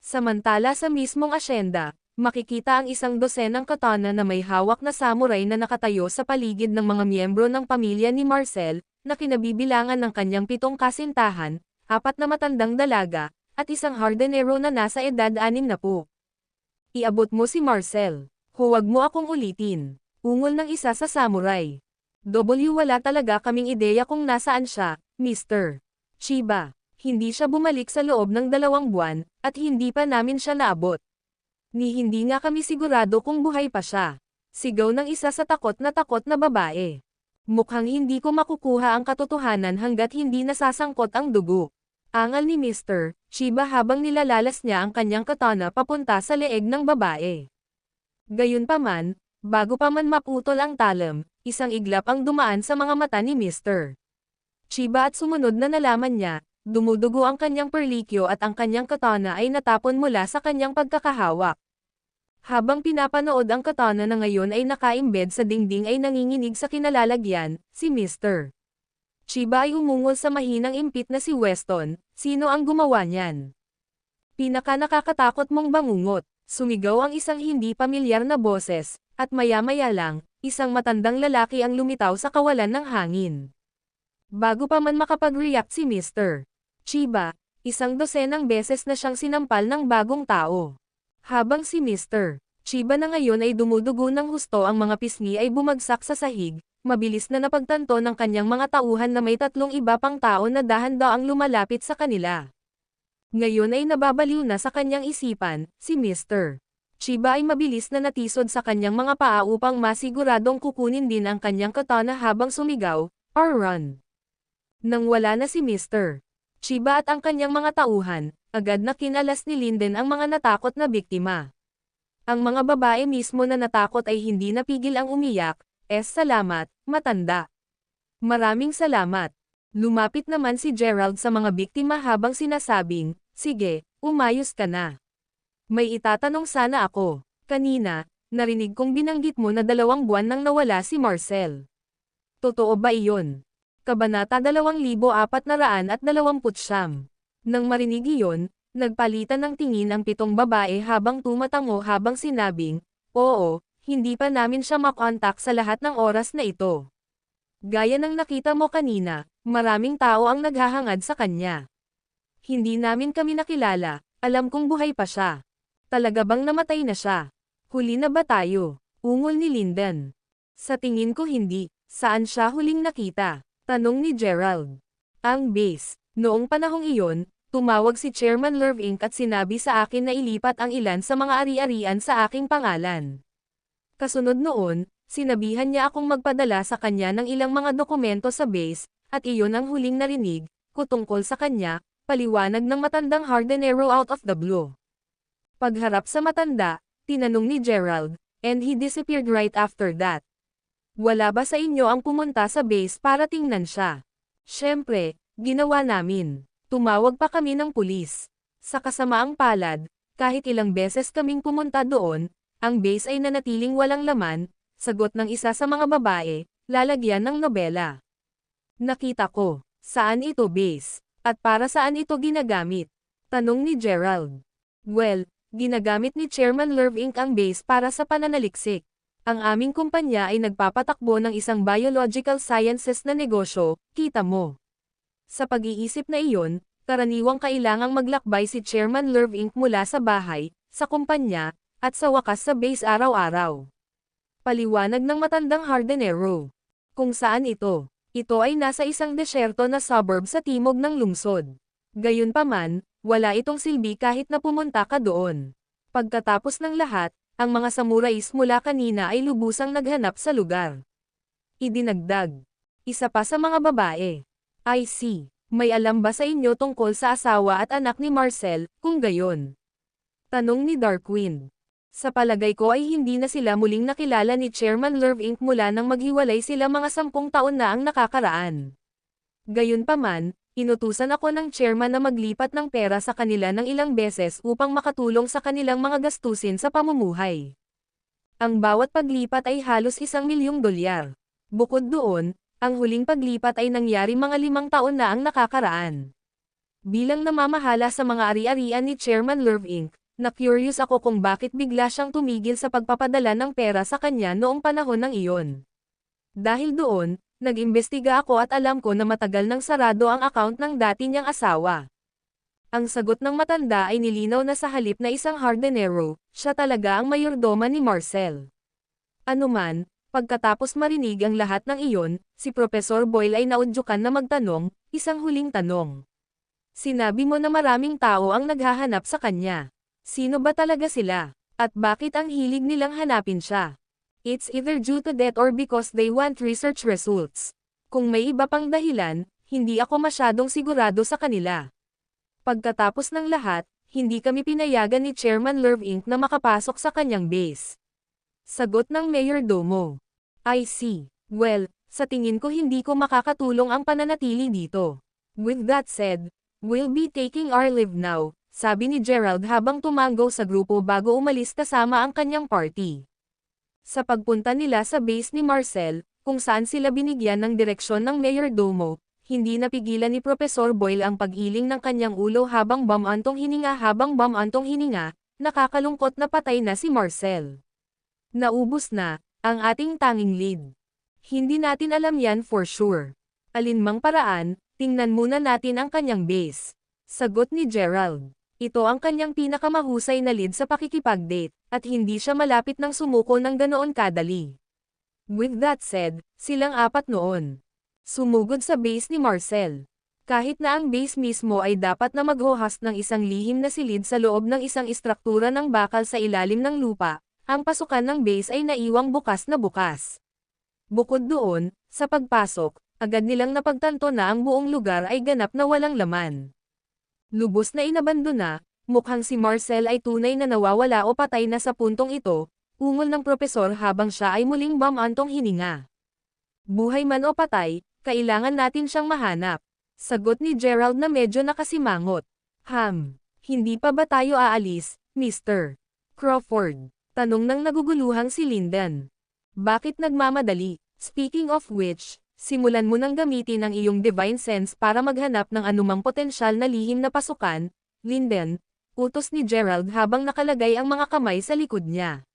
Samantala sa mismong asyenda, makikita ang isang dosenang katana na may hawak na samurai na nakatayo sa paligid ng mga miyembro ng pamilya ni Marcel, na kinabibilangan ng kanyang 7 kasintahan, 4 na matandang dalaga, at isang hardenero na nasa edad 60. Iabot mo si Marcel. Huwag mo akong ulitin. Ungol ng isa sa samurai. Wala talaga kaming ideya kung nasaan siya, Mr. Chiba. Hindi siya bumalik sa loob ng 2 buwan, at hindi pa namin siya naabot. Hindi nga kami sigurado kung buhay pa siya. Sigaw ng isa sa takot na babae. Mukhang hindi ko makukuha ang katotohanan hanggat hindi nasasangkot ang dugo. Angal ni Mr. Chiba habang nilalalas niya ang kanyang katana papunta sa leeg ng babae. Gayunpaman, bago pa man maputol ang talam, isang iglap ang dumaan sa mga mata ni Mr. Chiba at sumunod na nalaman niya, dumudugo ang kanyang perlikyo at ang kanyang katana ay natapon mula sa kanyang pagkakahawak. Habang pinapanood ang katana na ngayon ay nakaimbed sa dingding ay nanginginig sa kinalalagyan, si Mr. Chiba ay umungol sa mahinang impit na si Weston, sino ang gumawa niyan? Pinaka nakakatakot mong bangungot, sumigaw ang isang hindi pamilyar na boses, at maya-maya lang, isang matandang lalaki ang lumitaw sa kawalan ng hangin. Bago pa man makapag-react si Mr. Chiba, isang dosenang beses na siyang sinampal ng bagong tao. Habang si Mr. Chiba na ngayon ay dumudugo ng husto ang mga pisngi ay bumagsak sa sahig, mabilis na napagtanto ng kanyang mga tauhan na may 3 iba pang tao na dahan-daang lumalapit sa kanila. Ngayon ay nababaliw na sa kanyang isipan, si Mr. Chiba ay mabilis na natisod sa kanyang mga paa upang masiguradong kukunin din ang kanyang katana habang sumigaw, or run. Nang wala na si Mr. Chiba at ang kanyang mga tauhan, agad na kinalas ni Linden ang mga natakot na biktima. Ang mga babae mismo na natakot ay hindi napigil ang umiyak, salamat, matanda. Maraming salamat. Lumapit naman si Gerald sa mga biktima habang sinasabing, sige, umayos ka na. May itatanong sana ako. Kanina, narinig kong binanggit mo na 2 buwan nang nawala si Marcel. Totoo ba iyon? Kabanata 2429. Nang marinig iyon, nagpalitan ng tingin ang 7 babae habang tumatango habang sinabing, oo, hindi pa namin siya makontak sa lahat ng oras na ito. Gaya ng nakita mo kanina, maraming tao ang naghahangad sa kanya. Hindi namin kami nakilala, alam kong buhay pa siya. Talaga bang namatay na siya? Huli na ba tayo? Ungol ni Linden. Sa tingin ko hindi. Saan siya huling nakita? Tanong ni Gerald. Ang base. Noong panahong iyon, tumawag si Chairman Lerv Inc. at sinabi sa akin na ilipat ang ilan sa mga ari-arian sa aking pangalan. Kasunod noon, sinabihan niya akong magpadala sa kanya ng ilang mga dokumento sa base, at iyon ang huling narinig ko tungkol sa kanya, paliwanag ng matandang hardenero out of the blue. Pagharap sa matanda, tinanong ni Gerald, and he disappeared right after that. Wala ba sa inyo ang pumunta sa base para tingnan siya? Siyempre, ginawa namin. Tumawag pa kami ng pulis. Sa kasamaang palad, kahit ilang beses kaming pumunta doon, ang base ay nanatiling walang laman, sagot ng isa sa mga babae, lalagyan ng nobela. Nakita ko, saan ito base? At para saan ito ginagamit? Tanong ni Gerald. Well, ginagamit ni Chairman Lerv Inc. ang base para sa pananaliksik. Ang aming kumpanya ay nagpapatakbo ng isang biological sciences na negosyo, kita mo. Sa pag-iisip na iyon, karaniwang kailangang maglakbay si Chairman Lerv Inc. mula sa bahay, sa kumpanya, at sa wakas sa base araw-araw. Paliwanag ng matandang hardinero. Kung saan ito? Ito ay nasa isang desyerto na suburb sa timog ng lungsod. Gayunpaman, wala itong silbi kahit na pumunta ka doon. Pagkatapos ng lahat, ang mga samurais mula kanina ay lubusang naghanap sa lugar. Idinagdag. Isa pa sa mga babae. I see. May alam ba sa inyo tungkol sa asawa at anak ni Marcel, kung gayon? Tanong ni Darkwind. Sa palagay ko ay hindi na sila muling nakilala ni Chairman Lerv Inc. mula nang maghiwalay sila mga 10 taon na ang nakakaraan. Gayunpaman, inutusan ako ng chairman na maglipat ng pera sa kanila ng ilang beses upang makatulong sa kanilang mga gastusin sa pamumuhay. Ang bawat paglipat ay halos $1,000,000. Bukod doon, ang huling paglipat ay nangyari mga 5 taon na ang nakakaraan. Bilang namamahala sa mga ari-arian ni Chairman Lerv Inc., na-curious ako kung bakit bigla siyang tumigil sa pagpapadala ng pera sa kanya noong panahon ng iyon. Dahil doon, nag-imbestiga ako at alam ko na matagal nang sarado ang account ng dati niyang asawa. Ang sagot ng matanda ay nilinaw na sa halip na isang hardinero, siya talaga ang mayordoma ni Marcel. Anuman, pagkatapos marinig ang lahat ng iyon, si Professor Boyle ay naudyukan na magtanong, isang huling tanong. Sinabi mo na maraming tao ang naghahanap sa kanya. Sino ba talaga sila? At bakit ang hilig nilang hanapin siya? It's either due to death or because they want research results. Kung may iba pang dahilan, hindi ako masyadong sigurado sa kanila. Pagkatapos ng lahat, hindi kami pinayagan ni Chairman Lerv Inc. na makapasok sa kanyang base. Sagot ng mayordomo. I see. Well, sa tingin ko hindi ko makakatulong ang pananatili dito. With that said, we'll be taking our leave now, sabi ni Gerald habang tumanggo sa grupo bago umalis kasama ang kanyang party. Sa pagpunta nila sa base ni Marcel, kung saan sila binigyan ng direksyon ng mayordomo, hindi napigilan ni Professor Boyle ang pag-iling ng kanyang ulo habang bamantong hininga, nakakalungkot na patay na si Marcel. Naubos na, ang ating tanging lead. Hindi natin alam yan for sure. Alinmang paraan, tingnan muna natin ang kanyang base. Sagot ni Gerald. Ito ang kanyang pinakamahusay na lead sa pakikipag-date, at hindi siya malapit ng sumuko ng ganoon kadali. With that said, silang 4 noon. Sumugod sa base ni Marcel. Kahit na ang base mismo ay dapat na maghohast ng isang lihim na silid sa loob ng isang istruktura ng bakal sa ilalim ng lupa, ang pasukan ng base ay naiwang bukas na bukas. Bukod doon, sa pagpasok, agad nilang napagtanto na ang buong lugar ay ganap na walang laman. Lubos na inabandona, mukhang si Marcel ay tunay na nawawala o patay na sa puntong ito, ungol ng propesor habang siya ay muling bamantong hininga. Buhay man o patay, kailangan natin siyang mahanap. Sagot ni Gerald na medyo nakasimangot. Hindi pa ba tayo aalis, Mr. Crawford? Tanong ng naguguluhang si Linden. Bakit nagmamadali? Speaking of which, simulan mo nang gamitin ang iyong divine sense para maghanap ng anumang potensyal na lihim na pasukan, Linden, utos ni Gerald habang nakalagay ang mga kamay sa likod niya.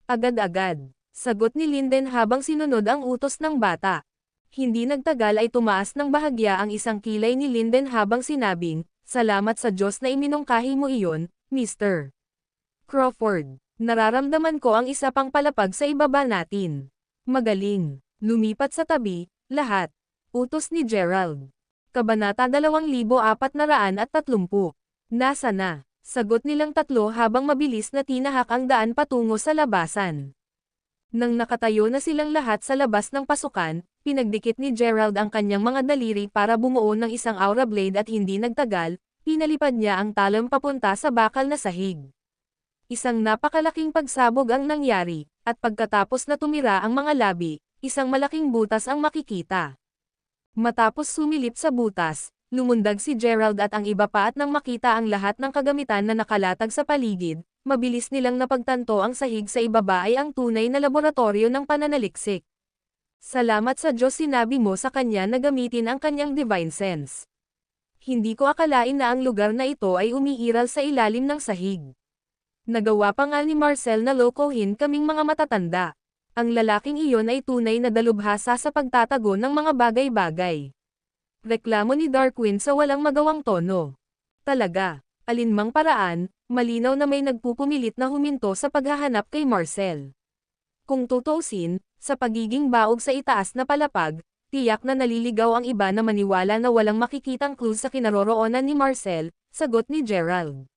Agad-agad, sagot ni Linden habang sinunod ang utos ng bata. Hindi nagtagal ay tumaas ng bahagya ang isang kilay ni Linden habang sinabing, salamat sa Diyos na iminungkahi mo iyon, Mr. Crawford. Nararamdaman ko ang isa pang palapag sa ibaba natin. Magaling. Lumipat sa tabi, lahat. Utos ni Gerald. Kabanata 2430. Nasa na? Sagot nilang tatlo habang mabilis na tinahak ang daan patungo sa labasan. Nang nakatayo na silang lahat sa labas ng pasukan, pinagdikit ni Gerald ang kanyang mga daliri para bumuo ng isang aura blade at hindi nagtagal, pinalipad niya ang talon papunta sa bakal na sahig. Isang napakalaking pagsabog ang nangyari, at pagkatapos na tumira ang mga labi, isang malaking butas ang makikita. Matapos sumilip sa butas, lumundag si Gerald at ang iba pa at nang makita ang lahat ng kagamitan na nakalatag sa paligid, mabilis nilang napagtanto ang sahig sa ibaba ay ang tunay na laboratorio ng pananaliksik. Salamat sa Diyos, sinabi mo sa kanya na gamitin ang kanyang divine sense. Hindi ko akalain na ang lugar na ito ay umiiral sa ilalim ng sahig. Nagawa pa nga ni Marcel na lokohin kaming mga matatanda. Ang lalaking iyon ay tunay na dalubhasa sa pagtatago ng mga bagay-bagay. Reklamo ni Darkwing sa walang magawang tono. Talaga, alinmang paraan, malinaw na may nagpupumilit na huminto sa paghahanap kay Marcel. Kung tutuusin, sa pagiging baog sa itaas na palapag, tiyak na naliligaw ang iba na maniwala na walang makikitang clues sa kinaroroonan ni Marcel, sagot ni Gerald.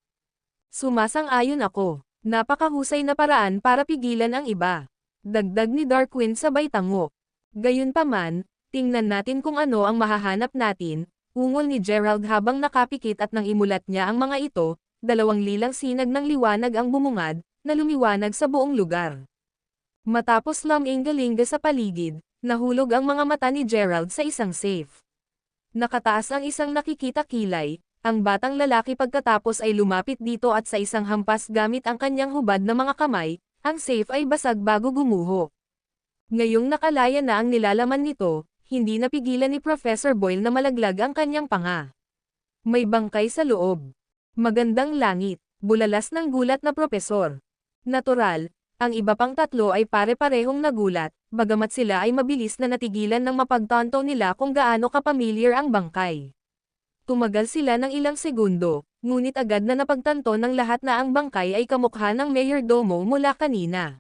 Sumasang-ayon ako. Napakahusay na paraan para pigilan ang iba. Dagdag ni Darkwing sabay tango. Gayunpaman, tingnan natin kung ano ang mahahanap natin, ungol ni Gerald habang nakapikit at nang imulat niya ang mga ito, dalawang lilang sinag ng liwanag ang bumungad, na lumiwanag sa buong lugar. Matapos laminggalinga sa paligid, nahulog ang mga mata ni Gerald sa isang safe. Nakataas ang isang nakikita-kilay. Ang batang lalaki pagkatapos ay lumapit dito at sa isang hampas gamit ang kanyang hubad na mga kamay, ang safe ay basag bago gumuho. Ngayong nakalaya na ang nilalaman nito, hindi napigilan ni Professor Boyle na malaglag ang kanyang panga. May bangkay sa loob. Magandang langit, bulalas ng gulat na propesor. Natural, ang iba pang tatlo ay pare-parehong nagulat, bagamat sila ay mabilis na natigilan ng mapagtanto nila kung gaano kapamilyar ang bangkay. Tumagal sila ng ilang segundo, ngunit agad na napagtanto ng lahat na ang bangkay ay kamukha ng mayordomo mula kanina.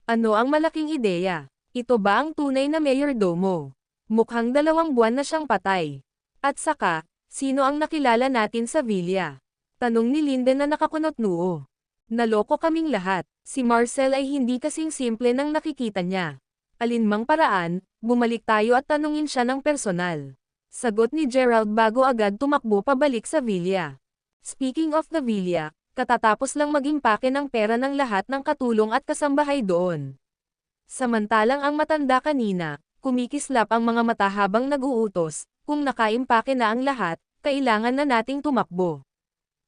Ano ang malaking ideya? Ito ba ang tunay na mayordomo? Mukhang 2 buwan na siyang patay. At saka, sino ang nakilala natin sa villa? Tanong ni Linden na nakakunot noo. Naloko kaming lahat. Si Marcel ay hindi kasing simple nang nakikita niya. Alinmang paraan, bumalik tayo at tanungin siya ng personal. Sagot ni Gerald bago agad tumakbo pabalik sa villa. Speaking of the villa, katatapos lang maging pake ng pera ng lahat ng katulong at kasambahay doon. Samantalang ang matanda kanina, kumikislap ang mga mata habang nag-uutos, kung nakaimpake na ang lahat, kailangan na nating tumakbo.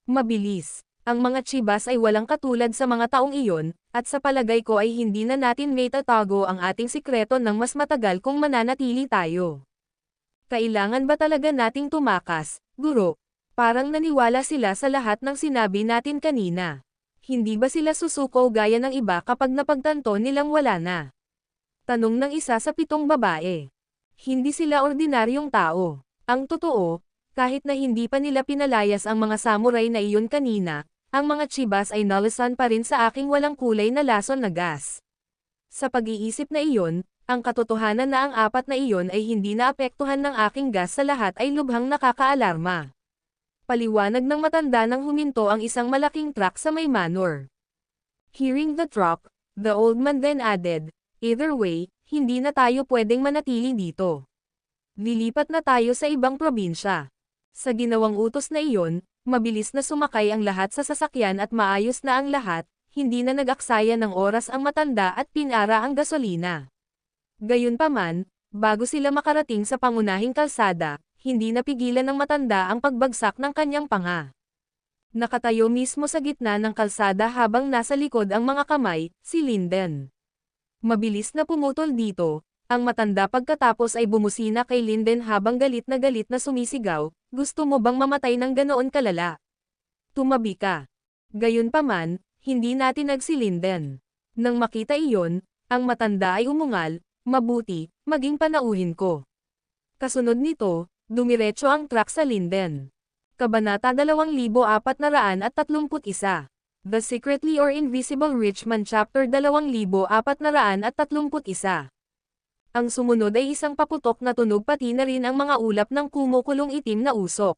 Mabilis. Ang mga chibas ay walang katulad sa mga taong iyon, at sa palagay ko ay hindi na natin may tatago ang ating sikreto ng mas matagal kung mananatili tayo. Kailangan ba talaga nating tumakas, guro? Parang naniwala sila sa lahat ng sinabi natin kanina. Hindi ba sila susuko gaya ng iba kapag napagtanto nilang wala na? Tanong ng isa sa 7 babae. Hindi sila ordinaryong tao. Ang totoo, kahit na hindi pa nila pinalayas ang mga samurai na iyon kanina, ang mga chibas ay nalasan pa rin sa aking walang kulay na lason na gas. Sa pag-iisip na iyon, ang katotohanan na ang 4 na iyon ay hindi naapektuhan ng aking gas sa lahat ay lubhang nakakaalarma. Paliwanag ng matanda nang huminto ang isang malaking truck sa may manor. Hearing the truck, the old man then added, "Either way, hindi na tayo pwedeng manatili dito. Lilipat na tayo sa ibang probinsya." Sa ginawang utos na iyon, mabilis na sumakay ang lahat sa sasakyan at maayos na ang lahat, hindi na nag-aksaya ng oras ang matanda at pinara ang gasolina. Gayunpaman, bago sila makarating sa pangunahing kalsada, hindi napigilan ng matanda ang pagbagsak ng kanyang panga. Nakatayo mismo sa gitna ng kalsada habang nasa likod ang mga kamay, si Linden. Mabilis na pumutol dito, ang matanda pagkatapos ay bumusina kay Linden habang galit na sumisigaw, "Gusto mo bang mamatay ng ganoon kalala? Tumabi ka." Gayunpaman, hindi natin si Linden. Nang makita iyon, ang matanda ay umungal, "Mabuti, maging panauhin ko." Kasunod nito, dumiretso ang truck sa Linden. Kabanata 2431. The Secretly or Invisible Rich Man Chapter 2431. Ang sumunod ay isang paputok na tunog pati na rin ang mga ulap ng kumukulong itim na usok.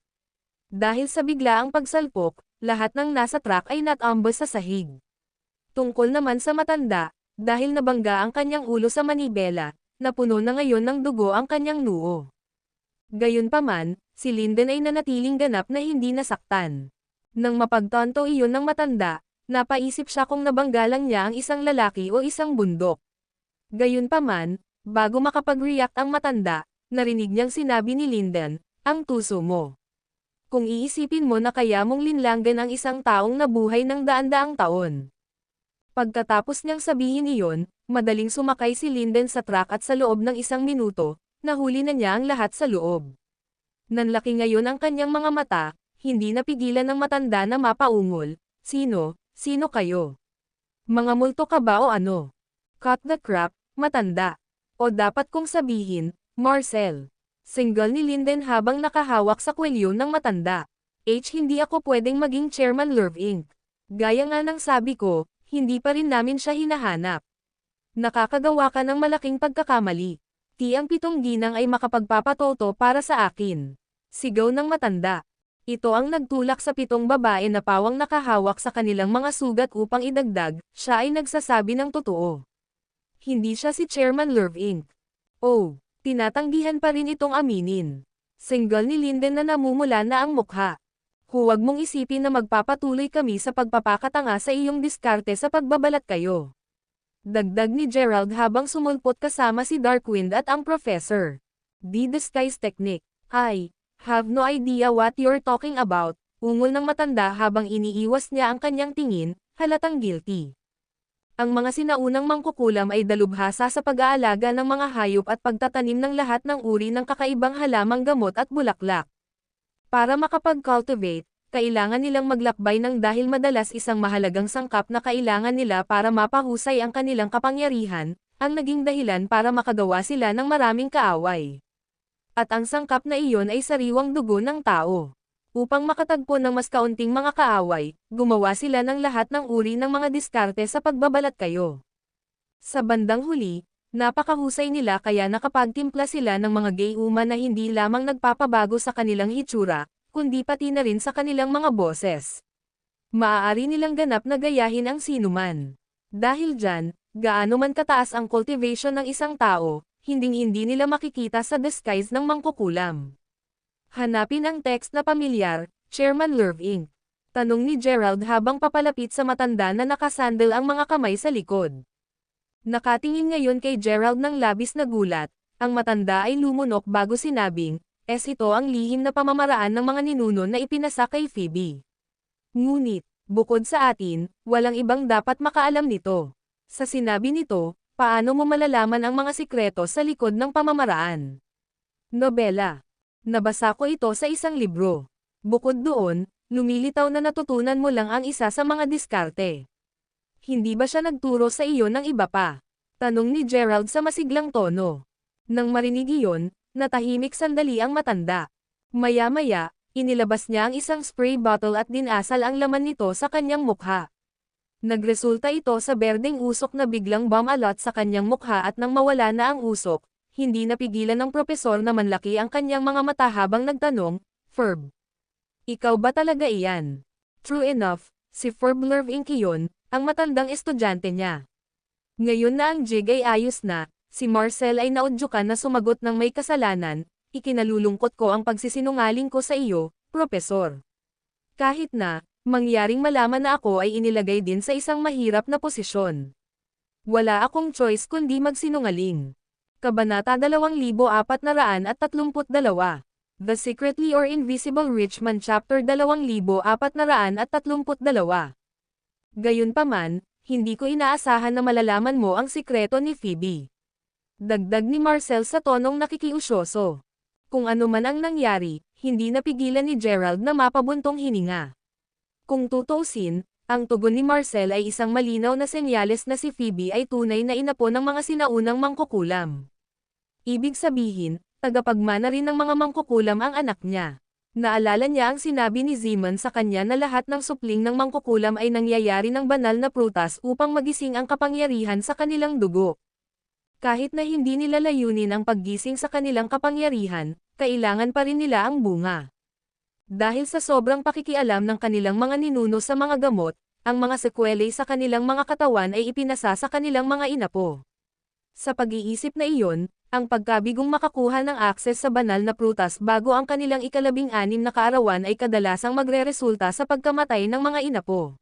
Dahil sa biglaang pagsalpok, lahat ng nasa truck ay natambas sa sahig. Tungkol naman sa matanda, dahil nabangga ang kanyang ulo sa manibela, napuno na ngayon ng dugo ang kanyang noo. Gayunpaman, si Linden ay nanatiling ganap na hindi nasaktan. Nang mapagtanto iyon ng matanda, Napaisip siya kung nabanggalang niya ang isang lalaki o isang bundok. Gayunpaman, bago makapag-react ang matanda, narinig niyang sinabi ni Linden, ang tuso mo. Kung iisipin mo na kaya mong linlanggan ang isang taong nabuhay ng daan-daang taon. Pagkatapos niyang sabihin iyon, madaling sumakay si Linden sa truck at sa loob ng isang minuto, nahuli na niya ang lahat sa loob. Nanlaki ngayon ang kanyang mga mata, hindi napigilan ng matanda na mapaungol. Sino kayo? Mga multo ka ba o ano? Cut the crap, matanda. O dapat kong sabihin, Marcel. Single ni Linden habang nakahawak sa kwelyo ng matanda. Hindi ako pwedeng maging Chairman Lurv Inc. Gaya nga ng sabi ko, hindi pa rin namin siya hinahanap. Nakakagawa ka ng malaking pagkakamali. Ang 7 ginang ay makapagpapatoto para sa akin. Sigaw ng matanda. Ito ang nagtulak sa 7 babae na pawang nakahawak sa kanilang mga sugat upang idagdag, siya ay nagsasabi ng totoo. Hindi siya si Chairman Lurv Inc. Oh, tinatanggihan pa rin itong aminin. Single ni Linden na namumula na ang mukha. Huwag mong isipin na magpapatuloy kami sa pagpapakatanga sa iyong diskarte sa pagbabalat kayo. Dagdag ni Gerald habang sumulpot kasama si Darkwind at ang professor. The disguise technique. I have no idea what you're talking about, ungol ng matanda habang iniiwas niya ang kanyang tingin, halatang guilty. Ang mga sinaunang mangkukulam ay dalubhasa sa pag-aalaga ng mga hayop at pagtatanim ng lahat ng uri ng kakaibang halamang gamot at bulaklak. Para makapag-cultivate, kailangan nilang maglakbay ng dahil madalas isang mahalagang sangkap na kailangan nila para mapahusay ang kanilang kapangyarihan, ang naging dahilan para makagawa sila ng maraming kaaway. At ang sangkap na iyon ay sariwang dugo ng tao. Upang makatagpo ng mas kaunting mga kaaway, gumawa sila ng lahat ng uri ng mga diskarte sa pagbabalat kayo. Sa bandang huli, napakahusay nila kaya nakapagtimpla sila ng mga gayuma na hindi lamang nagpapabago sa kanilang hitsura, kundi pati na rin sa kanilang mga boses. Maaari nilang ganap na gayahin ang sinuman. Dahil dyan, gaano man kataas ang cultivation ng isang tao, hinding-hindi nila makikita sa disguise ng mangkukulam. Hanapin ang text na pamilyar, Chairman Lurv Inc. Tanong ni Gerald habang papalapit sa matanda na nakasandal ang mga kamay sa likod. Nakatingin ngayon kay Gerald ng labis na gulat, ang matanda ay lumunok bago sinabing, ito ang lihim na pamamaraan ng mga ninuno na ipinasa kay Phoebe. Ngunit, bukod sa atin, walang ibang dapat makaalam nito. Sa sinabi nito, paano mo malalaman ang mga sikreto sa likod ng pamamaraan? Nobela. Nabasa ko ito sa isang libro. Bukod doon, lumilitaw na natutunan mo lang ang isa sa mga diskarte. Hindi ba siya nagturo sa iyo ng iba pa? Tanong ni Gerald sa masiglang tono. Nang marinig iyon, natahimik sandali ang matanda. Maya-maya, inilabas niya ang isang spray bottle at dinasal ang laman nito sa kanyang mukha. Nagresulta ito sa berdeng usok na biglang bumalot sa kanyang mukha at nang mawala na ang usok, hindi napigilan ng propesor na manlaki ang kanyang mga mata habang nagtanong, Ferb. Ikaw ba talaga iyan? True enough, si Ferb Lurv Inc. yun, ang matandang estudyante niya. Ngayon na ang jig ay ayos na, si Marcel ay naudyukan na sumagot ng may kasalanan, ikinalulungkot ko ang pagsisinungaling ko sa iyo, propesor. Kahit na, mangyaring malaman na ako ay inilagay din sa isang mahirap na posisyon. Wala akong choice kundi magsinungaling. Kabanata 2432. The Secretly or Invisible Rich Man Chapter 2432. Gayunpaman, hindi ko inaasahan na malalaman mo ang sikreto ni Phoebe. Dagdag ni Marcel sa tonong nakikiusyoso. Kung ano man ang nangyari, hindi napigilan ni Gerald na mapabuntong hininga. Kung tutuusin, ang tugon ni Marcel ay isang malinaw na senyales na si Phoebe ay tunay na inapo ng mga sinaunang mangkukulam. Ibig sabihin, tagapagmana rin ng mga mangkukulam ang anak niya. Naalala niya ang sinabi ni Zeman sa kanya na lahat ng supling ng mangkukulam ay nangyayari ng banal na prutas upang magising ang kapangyarihan sa kanilang dugo. Kahit na hindi nila layunin ang paggising sa kanilang kapangyarihan, kailangan pa rin nila ang bunga. Dahil sa sobrang pakikialam ng kanilang mga ninuno sa mga gamot, ang mga sekwelay sa kanilang mga katawan ay ipinasa sa kanilang mga inapo. Sa pag-iisip na iyon, ang pagkabigong makakuha ng akses sa banal na prutas bago ang kanilang 16 na kaarawan ay kadalasang magreresulta sa pagkamatay ng mga inapo.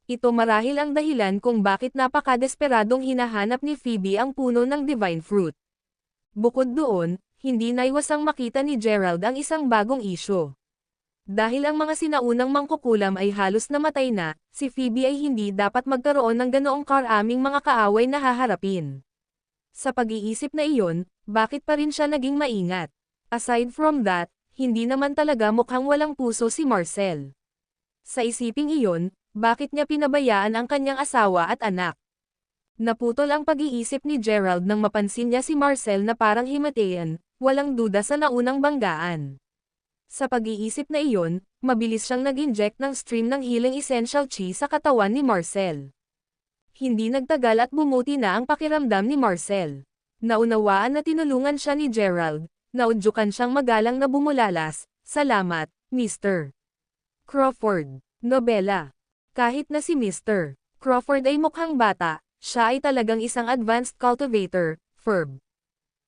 Ito marahil ang dahilan kung bakit napakadesperadong hinahanap ni Phoebe ang puno ng Divine Fruit. Bukod doon, hindi naiwasang makita ni Gerald ang isang bagong isyu. Dahil ang mga sinaunang mangkukulam ay halos namatay na, si Phoebe ay hindi dapat magkaroon ng ganoong karaming mga kaaway na haharapin. Sa pag-iisip na iyon, bakit pa rin siya naging maingat? Aside from that, hindi naman talaga mukhang walang puso si Marcel. Sa isiping iyon, bakit niya pinabayaan ang kanyang asawa at anak? Naputol ang pag-iisip ni Gerald nang mapansin niya si Marcel na parang himatayan, walang duda sa naunang banggaan. Sa pag-iisip na iyon, mabilis siyang nag-inject ng stream ng healing essential chi sa katawan ni Marcel. Hindi nagtagal at bumuti na ang pakiramdam ni Marcel. Naunawaan na tinulungan siya ni Gerald, naudyukan siyang magalang na bumulalas, "Salamat, Mr. Crawford." Nobela. Kahit na si Mr. Crawford ay mukhang bata, siya ay talagang isang advanced cultivator, Ferb.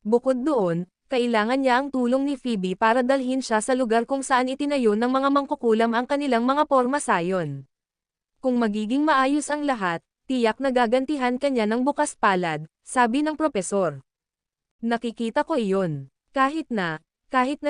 Bukod doon, kailangan niya ang tulong ni Phoebe para dalhin siya sa lugar kung saan itinayo ng mga mangkukulam ang kanilang mga porma sayon. Kung magiging maayos ang lahat, tiyak na gagantihan kanya ng bukas palad, sabi ng propesor. Nakikita ko iyon. Kahit na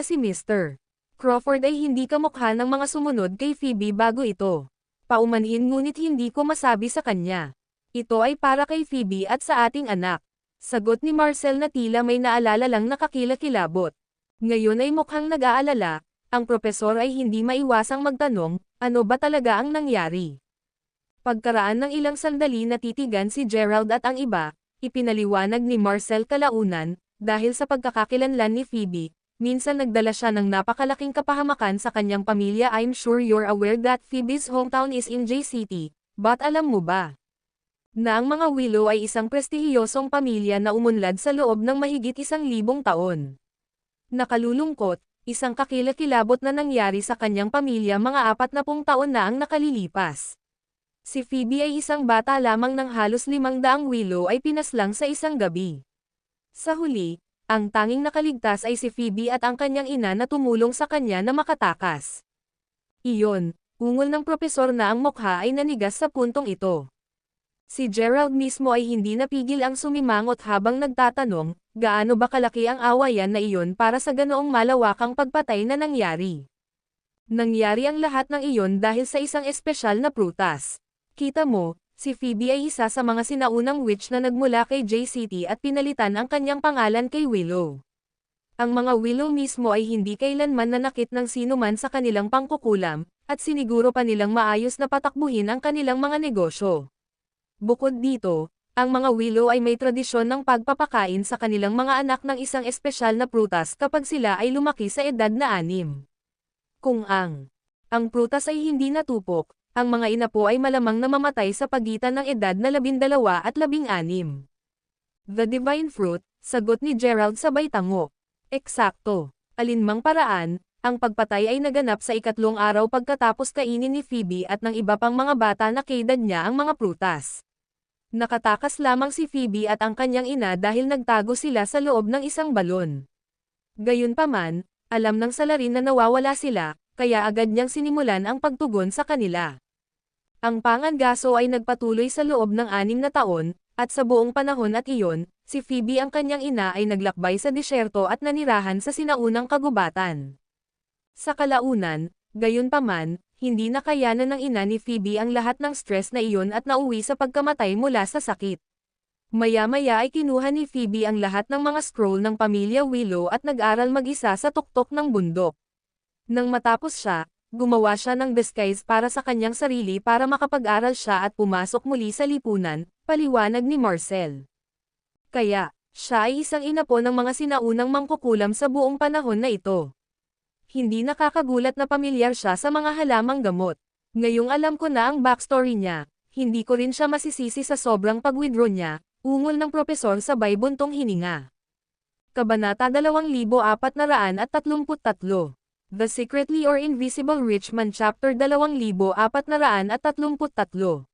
si Mr. Crawford ay hindi kamukha ng mga sumunod kay Phoebe bago ito. Paumanhin ngunit hindi ko masabi sa kanya. Ito ay para kay Phoebe at sa ating anak. Sagot ni Marcel na tila may naalala lang nakakilakilabot. Ngayon ay mukhang nag-aalala, ang propesor ay hindi maiwasang magtanong, ano ba talaga ang nangyari? Pagkaraan ng ilang sandali natitigan si Gerald at ang iba, ipinaliwanag ni Marcel kalaunan, dahil sa pagkakakilanlan ni Phoebe, minsan nagdala siya ng napakalaking kapahamakan sa kanyang pamilya. I'm sure you're aware that Phoebe's hometown is in J City, but alam mo ba na ang mga Willow ay isang prestihiyosong pamilya na umunlad sa loob ng mahigit 1,000 taon? Nakalulungkot, isang kakilakilabot na nangyari sa kanyang pamilya mga 40 taon na ang nakalilipas. Si Phoebe ay isang bata lamang ng halos 500 Willow ay pinaslang sa isang gabi. Sa huli, ang tanging nakaligtas ay si Phoebe at ang kanyang ina na tumulong sa kanya na makatakas. Iyon, ungol ng propesor na ang mukha ay nanigas sa puntong ito. Si Gerald mismo ay hindi napigil ang sumimangot habang nagtatanong, gaano ba kalaki ang awayan na iyon para sa ganoong malawakang pagpatay na nangyari? Nangyari ang lahat ng iyon dahil sa isang espesyal na prutas. Kita mo, si Phoebe ay isa sa mga sinaunang witch na nagmula kay J City at pinalitan ang kanyang pangalan kay Willow. Ang mga Willow mismo ay hindi kailanman nanakit ng sinuman sa kanilang pangkukulam, at siniguro pa nilang maayos na patakbuhin ang kanilang mga negosyo. Bukod dito, ang mga Willow ay may tradisyon ng pagpapakain sa kanilang mga anak ng isang espesyal na prutas kapag sila ay lumaki sa edad na 6. Kung ang prutas ay hindi natupok, ang mga ina po ay malamang namamatay sa pagitan ng edad na 12 at 16. The Divine Fruit, sagot ni Gerald sabay tango. Eksakto. Alinmang paraan, ang pagpatay ay naganap sa 3 araw pagkatapos kainin ni Phoebe at ng iba pang mga bata na kaedad niya ang mga prutas. Nakatakas lamang si Phoebe at ang kanyang ina dahil nagtago sila sa loob ng isang balon. Gayunpaman, alam ng salarin na nawawala sila, kaya agad niyang sinimulan ang pagtugon sa kanila. Ang pangangaso ay nagpatuloy sa loob ng 6 na taon, at sa buong panahon at iyon, si Phoebe ang kanyang ina ay naglakbay sa disyerto at nanirahan sa sinaunang kagubatan. Sa kalaunan, gayunpaman, hindi nakayanan ng ina ni Phoebe ang lahat ng stress na iyon at nauwi sa pagkamatay mula sa sakit. Maya-maya ay kinuha ni Phoebe ang lahat ng mga scroll ng pamilya Willow at nag-aral mag-isa sa tuktok ng bundok. Nang matapos siya, gumawa siya ng disguise para sa kanyang sarili para makapag-aral siya at pumasok muli sa lipunan, paliwanag ni Marcel. Kaya, siya ay isang ina po ng mga sinaunang mangkukulam sa buong panahon na ito. Hindi nakakagulat na pamilyar siya sa mga halamang gamot. Ngayong alam ko na ang backstory niya, hindi ko rin siya masisisi sa sobrang pag-withdraw niya, ungol ng propesor sabay buntong hininga. Kabanata 2433. The Secretly or Invisible Rich Man Chapter 2433.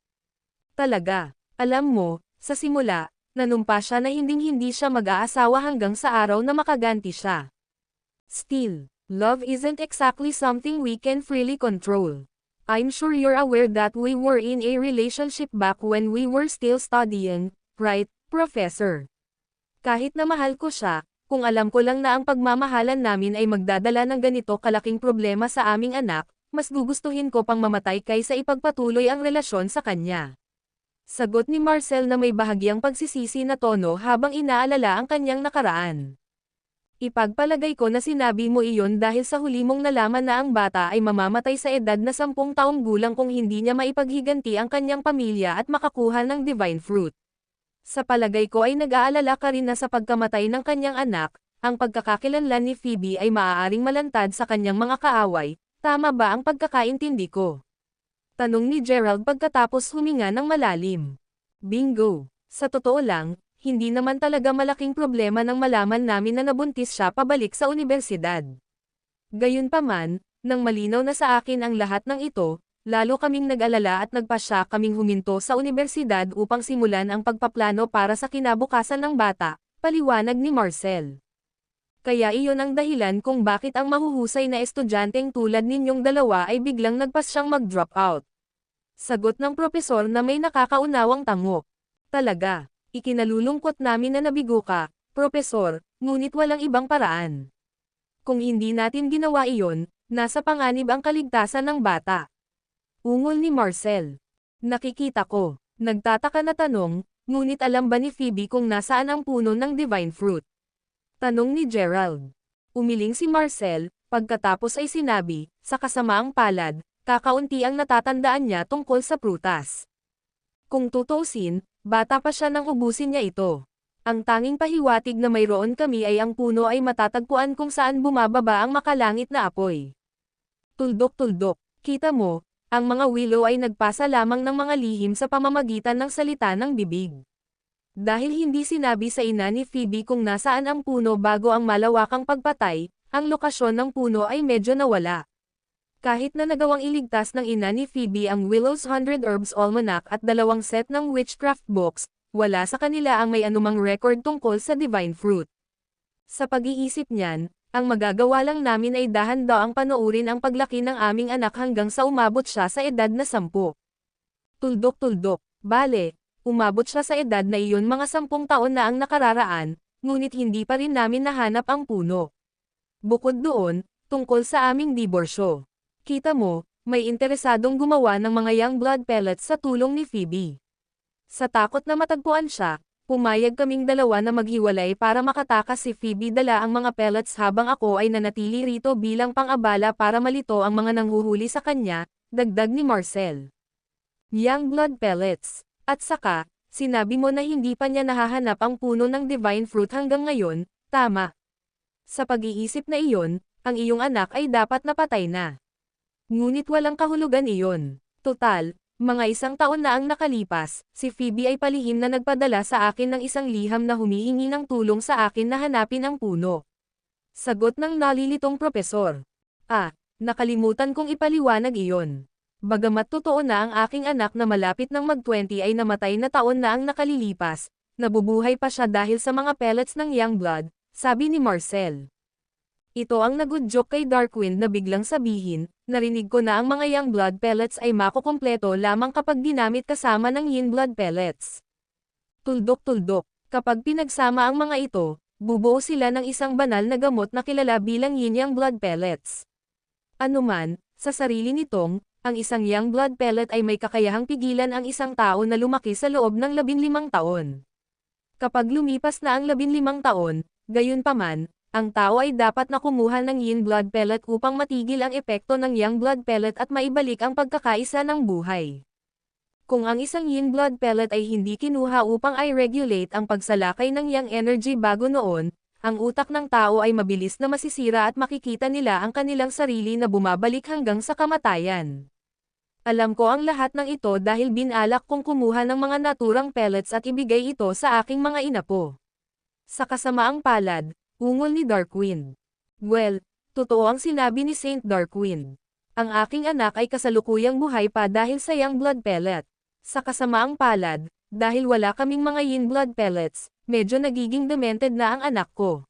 Talaga, alam mo, sa simula, nanumpa siya na hinding-hindi siya mag-aasawa hanggang sa araw na makaganti siya. Still, love isn't exactly something we can freely control. I'm sure you're aware that we were in a relationship back when we were still studying, right, Professor? Kahit na mahal ko siya, kung alam ko lang na ang pagmamahalan namin ay magdadala ng ganito kalaking problema sa aming anak, mas gugustuhin ko pang mamatay kaysa ipagpatuloy ang relasyon sa kanya. Sagot ni Marcel na may bahagyang pagsisisi na tono habang inaalala ang kanyang nakaraan. Ipagpalagay ko na sinabi mo iyon dahil sa huli mong nalaman na ang bata ay mamamatay sa edad na 10 taong gulang kung hindi niya maipaghiganti ang kanyang pamilya at makakuha ng divine fruit. Sa palagay ko ay nag-aalala ka rin na sa pagkamatay ng kanyang anak, ang pagkakakilanlan ni Phoebe ay maaaring malantad sa kanyang mga kaaway, tama ba ang pagkakaintindi ko? Tanong ni Gerald pagkatapos huminga ng malalim. Bingo! Sa totoo lang, hindi naman talaga malaking problema nang malaman namin na nabuntis siya pabalik sa unibersidad. Gayunpaman, nang malinaw na sa akin ang lahat ng ito, lalo kaming nag-alala at nagpasya kaming huminto sa unibersidad upang simulan ang pagpaplano para sa kinabukasan ng bata, paliwanag ni Marcel. Kaya iyon ang dahilan kung bakit ang mahuhusay na estudyanteng tulad ninyong dalawa ay biglang nagpasyang mag-drop out. Sagot ng propesor na may nakakaunawang tango. Talaga, ikinalulungkot namin na nabigo ka, Propesor, ngunit walang ibang paraan. Kung hindi natin ginawa iyon, nasa panganib ang kaligtasan ng bata. Ungol ni Marcel. Nakikita ko. Nagtataka na tanong, ngunit alam ba ni Phoebe kung nasaan ang puno ng divine fruit? Tanong ni Gerald. Umiling si Marcel, pagkatapos ay sinabi, sa kasamaang palad, kakaunti ang natatandaan niya tungkol sa prutas. Kung tutuusin, bata pa siya nang ubusin niya ito. Ang tanging pahiwatig na mayroon kami ay ang puno ay matatagpuan kung saan bumababa ang makalangit na apoy. Tuldok-tuldok, kita mo, ang mga willow ay nagpasa lamang ng mga lihim sa pamamagitan ng salita ng bibig. Dahil hindi sinabi sa ina ni Phoebe kung nasaan ang puno bago ang malawakang pagpatay, ang lokasyon ng puno ay medyo nawala. Kahit na nagawang iligtas ng ina ni Phoebe ang Willow's 100 Herbs Almanac at 2 set ng witchcraft books, wala sa kanila ang may anumang record tungkol sa divine fruit. Sa pag-iisip niyan, ang magagawa lang namin ay dahan-daang panoorin ang paglaki ng aming anak hanggang sa umabot siya sa edad na 10. Tuldok-tuldok, bale, umabot siya sa edad na iyon mga 10 taon na ang nakararaan, ngunit hindi pa rin namin nahanap ang puno. Bukod doon, tungkol sa aming diborsyo. Kita mo, may interesadong gumawa ng mga young blood pellets sa tulong ni Phoebe. Sa takot na matagpuan siya, pumayag kaming dalawa na maghiwalay para makatakas si Phoebe dala ang mga pellets habang ako ay nanatili rito bilang pang-abala para malito ang mga nanghuhuli sa kanya, dagdag ni Marcel. Young blood pellets. At saka, sinabi mo na hindi pa niya nahahanap ang puno ng divine fruit hanggang ngayon, tama. Sa pag-iisip na iyon, ang iyong anak ay dapat napatay na. Ngunit walang kahulugan iyon. Total, mga 1 taon na ang nakalipas, si Phoebe ay palihim na nagpadala sa akin ng isang liham na humihingi ng tulong sa akin na hanapin ang puno. Sagot ng nalilitong propesor. Nakalimutan kong ipaliwanag iyon. Bagamat totoo na ang aking anak na malapit ng mag-20 ay namatay na taon na ang nakalilipas, nabubuhay pa siya dahil sa mga pellets ng young blood, sabi ni Marcel. Ito ang nag-joke kay Darkwind na biglang sabihin, narinig ko na ang mga young blood pellets ay makukumpleto lamang kapag ginamit kasama ng yin blood pellets. Tuldok-tuldok, kapag pinagsama ang mga ito, bubuo sila ng isang banal na gamot na kilala bilang yin-yang blood pellets. Anuman, sa sarili nitong, ang isang young blood pellet ay may kakayahang pigilan ang isang tao na lumaki sa loob ng 15 taon. Kapag lumipas na ang 15 taon, gayunpaman, ang tao ay dapat na kumuha ng yin blood pellet upang matigil ang epekto ng yang blood pellet at maibalik ang pagkakaisa ng buhay. Kung ang isang yin blood pellet ay hindi kinuha upang i-regulate ang pagsalakay ng yang energy bago noon, ang utak ng tao ay mabilis na masisira at makikita nila ang kanilang sarili na bumabalik hanggang sa kamatayan. Alam ko ang lahat ng ito dahil binalak kong kumuha ng mga naturang pellets at ibigay ito sa aking mga inapo. Sa kasamaang palad, ungol ni Darkwind. Well, totoo ang sinabi ni Saint Darkwind. Ang aking anak ay kasalukuyang buhay pa dahil sa young blood pellet. Sa kasamaang palad, dahil wala kaming mga yin blood pellets, medyo nagiging demented na ang anak ko.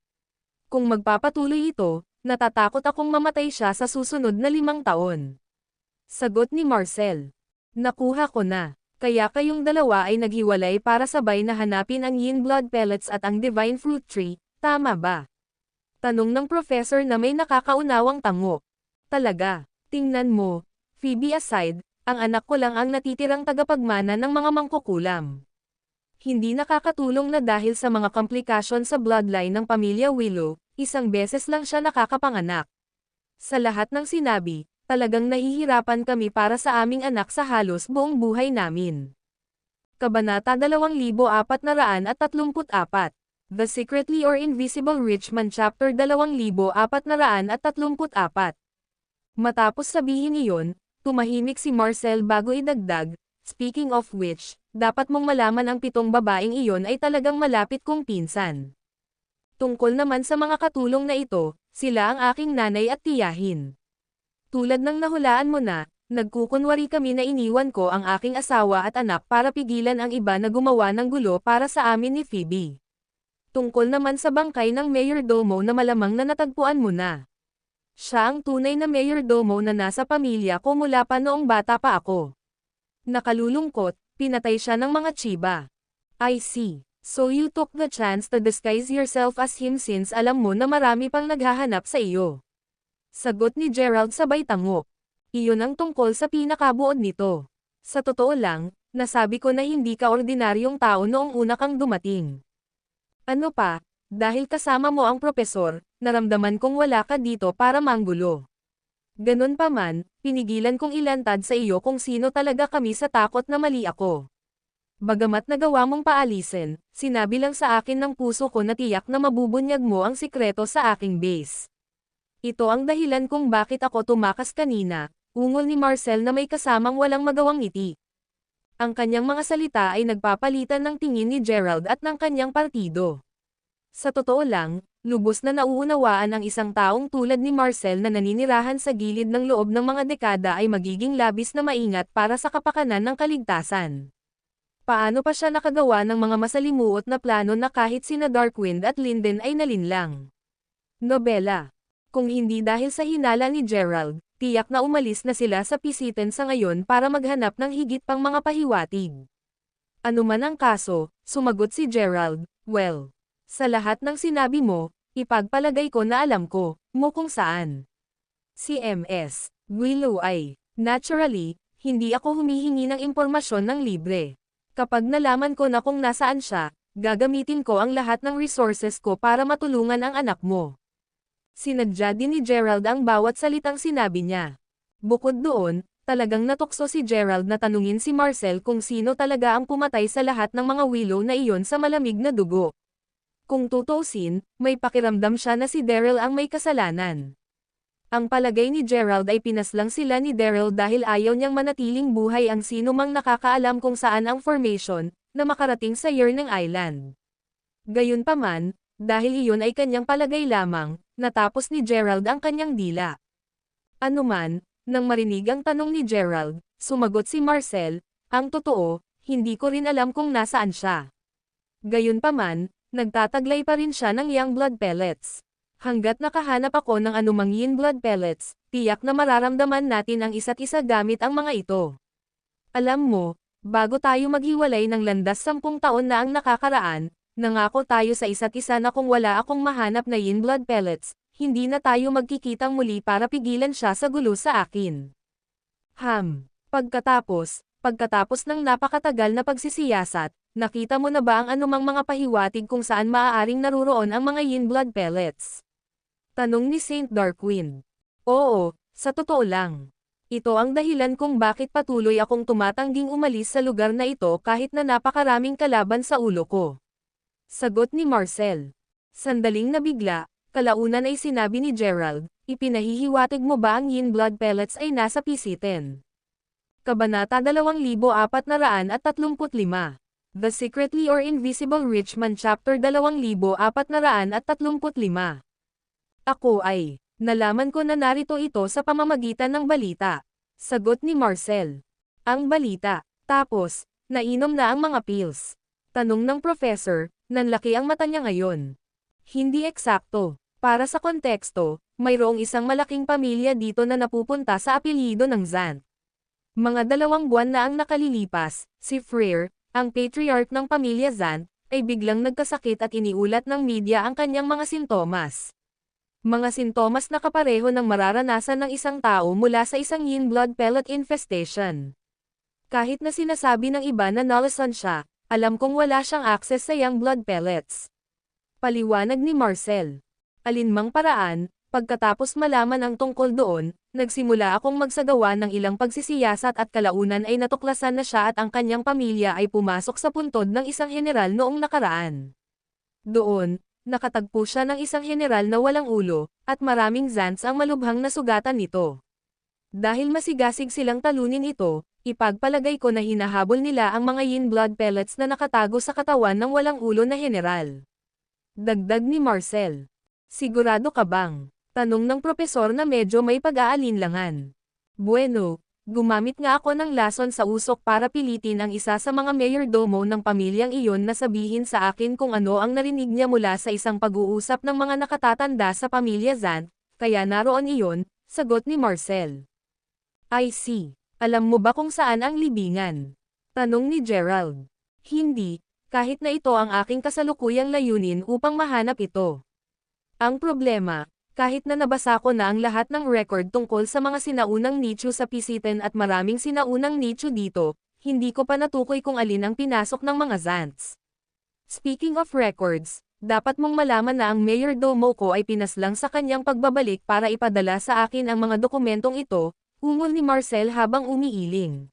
Kung magpapatuloy ito, natatakot akong mamatay siya sa susunod na 5 taon. Sagot ni Marcel. Nakuha ko na. Kaya kayong dalawa ay naghiwalay para sabay na hanapin ang Yin Blood Pellets at ang Divine Fruit Tree, tama ba? Tanong ng professor na may nakakaunawang tango. Talaga, tingnan mo, Phoebe aside, ang anak ko lang ang natitirang tagapagmana ng mga mangkukulam. Hindi nakakatulong na dahil sa mga komplikasyon sa bloodline ng pamilya Willow, isang beses lang siya nakakapanganak. Sa lahat ng sinabi, talagang nahihirapan kami para sa aming anak sa halos buong buhay namin. Kabanata 2434 The Secretly or Invisible Rich Man Chapter 2434 Matapos sabihin iyon, tumahimik si Marcel bago idagdag, speaking of which, dapat mong malaman ang 7 babaeng iyon ay talagang malapit kong pinsan. Tungkol naman sa mga katulong na ito, sila ang aking nanay at tiyahin. Tulad ng nahulaan mo na, nagkukunwari kami na iniwan ko ang aking asawa at anak para pigilan ang iba na gumawa ng gulo para sa amin ni Phoebe. Tungkol naman sa bangkay ng mayordomo na malamang na natagpuan mo na. Siya ang tunay na mayordomo na nasa pamilya ko mula pa noong bata pa ako. Nakalulungkot, pinatay siya ng mga tsiba. I see. So you took the chance to disguise yourself as him since alam mo na marami pang naghahanap sa iyo. Sagot ni Gerald sabay tango. Iyon ang tungkol sa pinakabuod nito. Sa totoo lang, nasabi ko na hindi ka ordinaryong tao noong una kang dumating. Ano pa, dahil kasama mo ang propesor, naramdaman kong wala ka dito para manggulo. Ganun pa man, pinigilan kong ilantad sa iyo kung sino talaga kami sa takot na mali ako. Bagamat nagawa mong paalisin, sinabi lang sa akin ng puso ko na tiyak na mabubunyag mo ang sikreto sa aking base. Ito ang dahilan kung bakit ako tumakas kanina, ungol ni Marcel na may kasamang walang magawang ngiti. Ang kanyang mga salita ay nagpapalitan ng tingin ni Gerald at ng kanyang partido. Sa totoo lang, lubos na nauunawaan ang isang taong tulad ni Marcel na naninirahan sa gilid ng loob ng mga dekada ay magiging labis na maingat para sa kapakanan ng kaligtasan. Paano pa siya nakagawa ng mga masalimuot na plano na kahit sina Darkwind at Linden ay nalinlang? Nobela. Kung hindi dahil sa hinala ni Gerald, tiyak na umalis na sila sa Pisiten sa ngayon para maghanap ng higit pang mga pahiwatig. Ano man ang kaso, sumagot si Gerald, well, sa lahat ng sinabi mo, ipagpalagay ko na alam ko, mo kung saan. Si MS Willow ay, naturally, hindi ako humihingi ng impormasyon ng libre. Kapag nalaman ko na kung nasaan siya, gagamitin ko ang lahat ng resources ko para matulungan ang anak mo. Sinadya din ni Gerald ang bawat salitang sinabi niya. Bukod doon, talagang natukso si Gerald na tanungin si Marcel kung sino talaga ang pumatay sa lahat ng mga Willow na iyon sa malamig na dugo. Kung tutuusin, may pakiramdam siya na si Daryl ang may kasalanan. Ang palagay ni Gerald ay pinaslang sila ni Daryl dahil ayaw niyang manatiling buhay ang sino mang nakakaalam kung saan ang formation, na makarating sa Yearning Island. Gayunpaman, dahil iyon ay kanyang palagay lamang, natapos ni Gerald ang kanyang dila. Ano man, nang marinig ang tanong ni Gerald, sumagot si Marcel, ang totoo, hindi ko rin alam kung nasaan siya. Gayunpaman, nagtataglay pa rin siya ng Young Blood Pellets. Hanggat nakahanap ako ng anumang Yin Blood Pellets, tiyak na mararamdaman natin ang isa't isa gamit ang mga ito. Alam mo, bago tayo maghiwalay ng landas 10 taon na ang nakakaraan, nangako tayo sa isa't isa na kung wala akong mahanap na Yin Blood Pellets, hindi na tayo magkikitang muli para pigilan siya sa gulo sa akin. Pagkatapos ng napakatagal na pagsisiyasat, nakita mo na ba ang anumang mga pahiwatig kung saan maaaring naruroon ang mga Yin Blood Pellets? Tanong ni Saint Darkwind. Oo, sa totoo lang. Ito ang dahilan kung bakit patuloy akong tumatangging umalis sa lugar na ito kahit na napakaraming kalaban sa ulo ko. Sagot ni Marcel. Sandaling nabigla, kalaunan ay sinabi ni Gerald, ipinahihiwatig mo ba ang Yin Blood Pellets ay nasa Pisiten? Kabanata 2435 The Secretly or Invisible Rich Man Chapter 2435 Ako ay, nalaman ko na narito ito sa pamamagitan ng balita. Sagot ni Marcel. Ang balita. Tapos, nainom na ang mga pills. Tanong ng professor, nanlaki ang mata niya ngayon. Hindi eksakto. Para sa konteksto, mayroong isang malaking pamilya dito na napupunta sa apelyido ng Zant. Mga 2 buwan na ang nakalilipas, si Freyr, ang patriarch ng pamilya Zant, ay biglang nagkasakit at iniulat ng media ang kanyang mga sintomas. Mga sintomas na kapareho ng mararanasan ng isang tao mula sa isang yin blood pellet infestation. Kahit na sinasabi ng iba na nalasan siya, alam kong wala siyang access sa young blood pellets. Paliwanag ni Marcel. Alinmang paraan, pagkatapos malaman ang tungkol doon, nagsimula akong magsagawa ng ilang pagsisiyasat at kalaunan ay natuklasan na siya at ang kanyang pamilya ay pumasok sa puntod ng isang general noong nakaraan. Doon, nakatagpo siya ng isang general na walang ulo, at maraming Zants ang malubhang nasugatan nito. Dahil masigasig silang talunin ito, ipagpalagay ko na hinahabol nila ang mga yin blood pellets na nakatago sa katawan ng walang ulo na general. Dagdag ni Marcel. Sigurado ka bang? Tanong ng propesor na medyo may pag-aalinlangan. Bueno, gumamit nga ako ng lason sa usok para pilitin ang isa sa mga mayordomo ng pamilyang iyon na sabihin sa akin kung ano ang narinig niya mula sa isang pag-uusap ng mga nakatatanda sa pamilya Zant, kaya naroon iyon, sagot ni Marcel. I see. Alam mo ba kung saan ang libingan? Tanong ni Gerald. Hindi, kahit na ito ang aking kasalukuyang layunin upang mahanap ito. Ang problema, kahit na nabasa ko na ang lahat ng record tungkol sa mga sinaunang nicho sa Pisitin at maraming sinaunang nicho dito, hindi ko pa natukoy kung alin ang pinasok ng mga Zants. Speaking of records, dapat mong malaman na ang mayordomo ko ay pinaslang sa kanyang pagbabalik para ipadala sa akin ang mga dokumentong ito, ungol ni Marcel habang umiiling.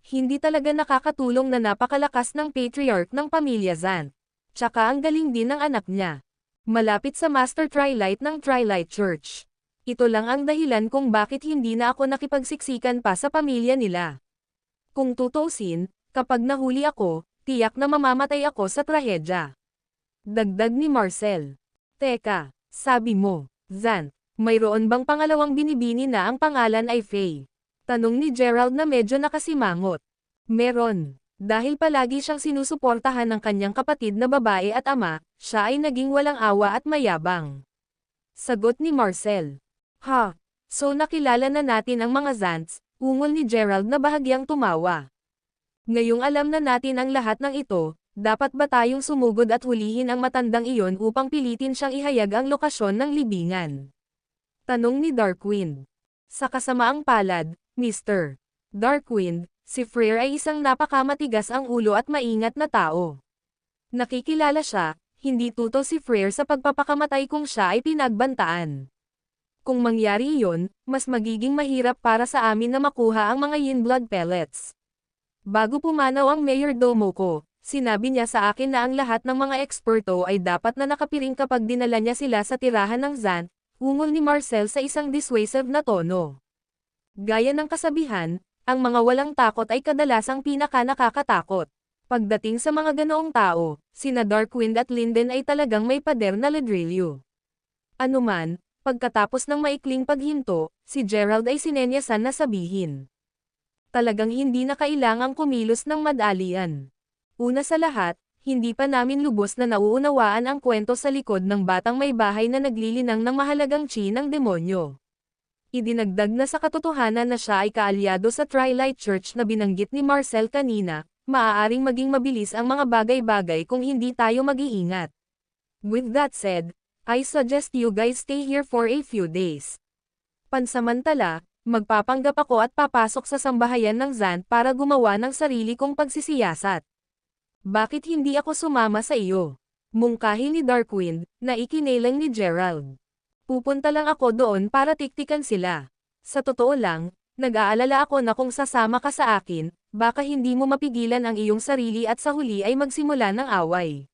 Hindi talaga nakakatulong na napakalakas ng patriarch ng pamilya Zant. Tsaka ang galing din ng anak niya. Malapit sa Master Trilight ng Trilight Church. Ito lang ang dahilan kung bakit hindi na ako nakipagsiksikan pa sa pamilya nila. Kung tutuusin, kapag nahuli ako, tiyak na mamamatay ako sa trahedya. Dagdag ni Marcel. Teka, sabi mo, Zant, mayroon bang pangalawang binibini na ang pangalan ay Faye? Tanong ni Gerald na medyo nakasimangot. Meron. Dahil palagi siyang sinusuportahan ng kanyang kapatid na babae at ama, siya ay naging walang awa at mayabang. Sagot ni Marcel. Ha? So nakilala na natin ang mga Zants, ungol ni Gerald na bahagyang tumawa. Ngayong alam na natin ang lahat ng ito, dapat ba tayong sumugod at hulihin ang matandang iyon upang pilitin siyang ihayag ang lokasyon ng libingan? Tanong ni Darkwind. Sa kasamaang palad, Mr. Darkwind, si Freyr ay isang napakamatigas ang ulo at maingat na tao. Nakikilala siya, hindi tuto si Freyr sa pagpapakamatay kung siya ay pinagbantaan. Kung mangyari iyon, mas magiging mahirap para sa amin na makuha ang mga yin blood pellets. Bago pumanaw ang mayordomo ko, sinabi niya sa akin na ang lahat ng mga eksperto ay dapat na nakapiring kapag dinala niya sila sa tirahan ng Zant, ungol ni Marcel sa isang dissuasive na tono. Gaya ng kasabihan, ang mga walang takot ay kadalasang pinaka-nakakatakot. Pagdating sa mga ganoong tao, sina Darkwind at Linden ay talagang may pader na ladrilyo. Anuman, pagkatapos ng maikling paghinto, si Gerald ay sinenyasan na sabihin. Talagang hindi na kailangang kumilos ng madalian. Una sa lahat, hindi pa namin lubos na nauunawaan ang kwento sa likod ng batang may bahay na naglilinang ng mahalagang chi ng demonyo. Idinagdag na sa katotohanan na siya ay kaalyado sa Trilight Church na binanggit ni Marcel kanina, maaaring maging mabilis ang mga bagay-bagay kung hindi tayo mag-iingat. With that said, I suggest you guys stay here for a few days. Pansamantala, magpapanggap ako at papasok sa sambahayan ng Zant para gumawa ng sarili kong pagsisiyasat. Bakit hindi ako sumama sa iyo? Mungkahi ni Darkwind, na ikinilang ni Gerald. Pupunta lang ako doon para tiktikan sila. Sa totoo lang, nag-aalala ako na kung sasama ka sa akin, baka hindi mo mapigilan ang iyong sarili at sa huli ay magsimula ng away.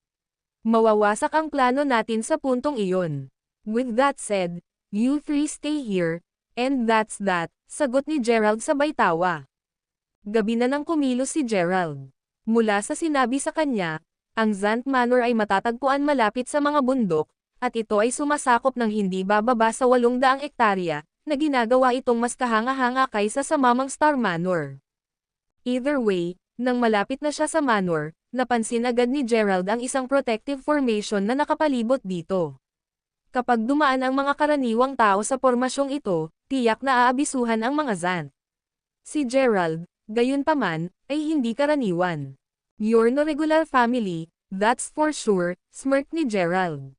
Mawawasak ang plano natin sa puntong iyon. With that said, you three stay here, and that's that, sagot ni Gerald sabay tawa. Gabi na nang kumilos si Gerald. Mula sa sinabi sa kanya, ang Zant Manor ay matatagpuan malapit sa mga bundok, at ito ay sumasakop ng hindi bababa sa 800 ektarya, na ginagawa itong mas kahanga-hanga kaysa sa Mamang Star Manor. Either way, nang malapit na siya sa Manor, napansin agad ni Gerald ang isang protective formation na nakapalibot dito. Kapag dumaan ang mga karaniwang tao sa pormasyong ito, tiyak na aabisuhan ang mga Zant. Si Gerald, gayunpaman, ay hindi karaniwan. You're no regular family, that's for sure, smirk ni Gerald.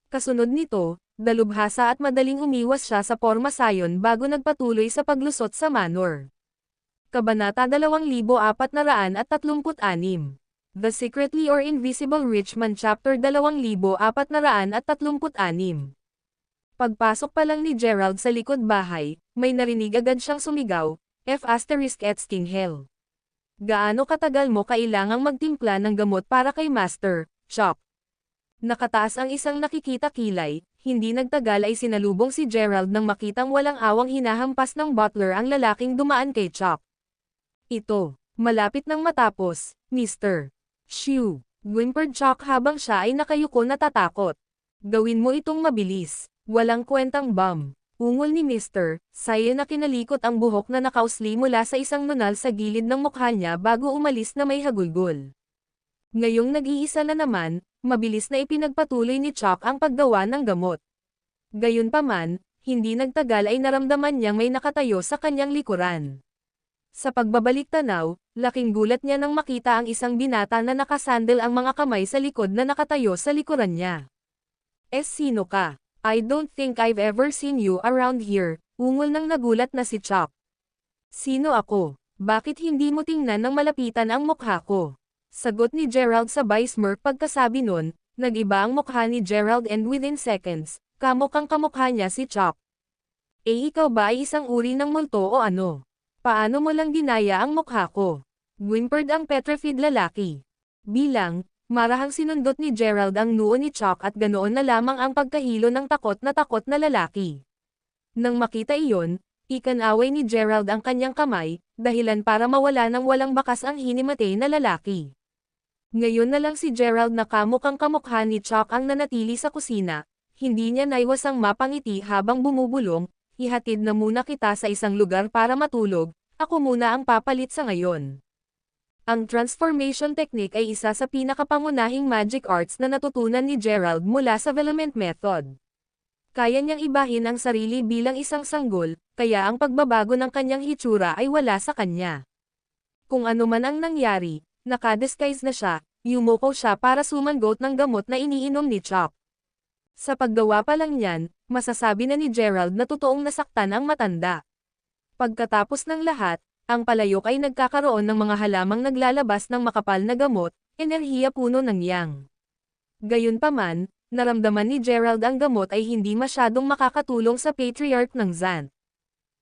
Kasunod nito, dalubhasa at madaling umiwas siya sa pormasayon bago nagpatuloy sa paglusot sa manor. Kabanata 2436. The Secretly or Invisible Rich Man Chapter 2436. Pagpasok pa lang ni Gerald sa likod bahay, may narinig agad siyang sumigaw, F*** at Sting Hell. Gaano katagal mo kailangang magtimpla ng gamot para kay Master, Chop? Nakataas ang isang nakikita kilay, hindi nagtagal ay sinalubong si Gerald nang makitang walang awang hinahampas ng butler ang lalaking dumaan kay Chop. Ito, malapit nang matapos, Mr. Shoo, whimpered Chop habang siya ay nakayuko natatakot. Gawin mo itong mabilis, walang kwentang bum. Ungol ni Mr. Saya na kinalikot ang buhok na nakausli mula sa isang nunal sa gilid ng mukha niya bago umalis na may hagulgol. Ngayong nag-iisa na naman, mabilis na ipinagpatuloy ni Chop ang paggawa ng gamot. Gayunpaman, hindi nagtagal ay naramdaman niyang may nakatayo sa kanyang likuran. Sa pagbabalik tanaw, laking gulat niya nang makita ang isang binata na nakasandal ang mga kamay sa likod na nakatayo sa likuran niya. Sino ka? I don't think I've ever seen you around here, ungol nang nagulat na si Chop. Sino ako? Bakit hindi mo tingnan ng malapitan ang mukha ko? Sagot ni Gerald sabay smirk pagkasabi nun, nag-iba ang mukha ni Gerald and within seconds, kamukhang kamukha niya si Chop. Ikaw ba ay isang uri ng multo o ano? Paano mo lang ginaya ang mukha ko? Whimpered ang petrified lalaki. Bilang, marahang sinundot ni Gerald ang noo ni Chop at ganoon na lamang ang pagkahilo ng takot na lalaki. Nang makita iyon, ikanaway ni Gerald ang kanyang kamay, dahilan para mawala ng walang bakas ang hinimatay na lalaki. Ngayon na lang si Gerald na kamukhang kamukha ni Chop ang nanatili sa kusina, hindi niya naiwasang mapangiti habang bumubulong, ihatid na muna kita sa isang lugar para matulog, ako muna ang papalit sa ngayon. Ang transformation technique ay isa sa pinakapangunahing magic arts na natutunan ni Gerald mula sa Velament Method. Kaya niyang ibahin ang sarili bilang isang sanggol, kaya ang pagbabago ng kanyang hitsura ay wala sa kanya. Kung ano man ang nangyari, nakadisguise na siya, yumuko siya para sumangot ng gamot na iniinom ni Chop. Sa paggawa pa lang niyan, masasabi na ni Gerald na totoong nasaktan ang matanda. Pagkatapos ng lahat, ang palayok ay nagkakaroon ng mga halamang naglalabas ng makapal na gamot, enerhiya puno ng yang. Gayunpaman, naramdaman ni Gerald ang gamot ay hindi masyadong makakatulong sa patriarch ng Zant.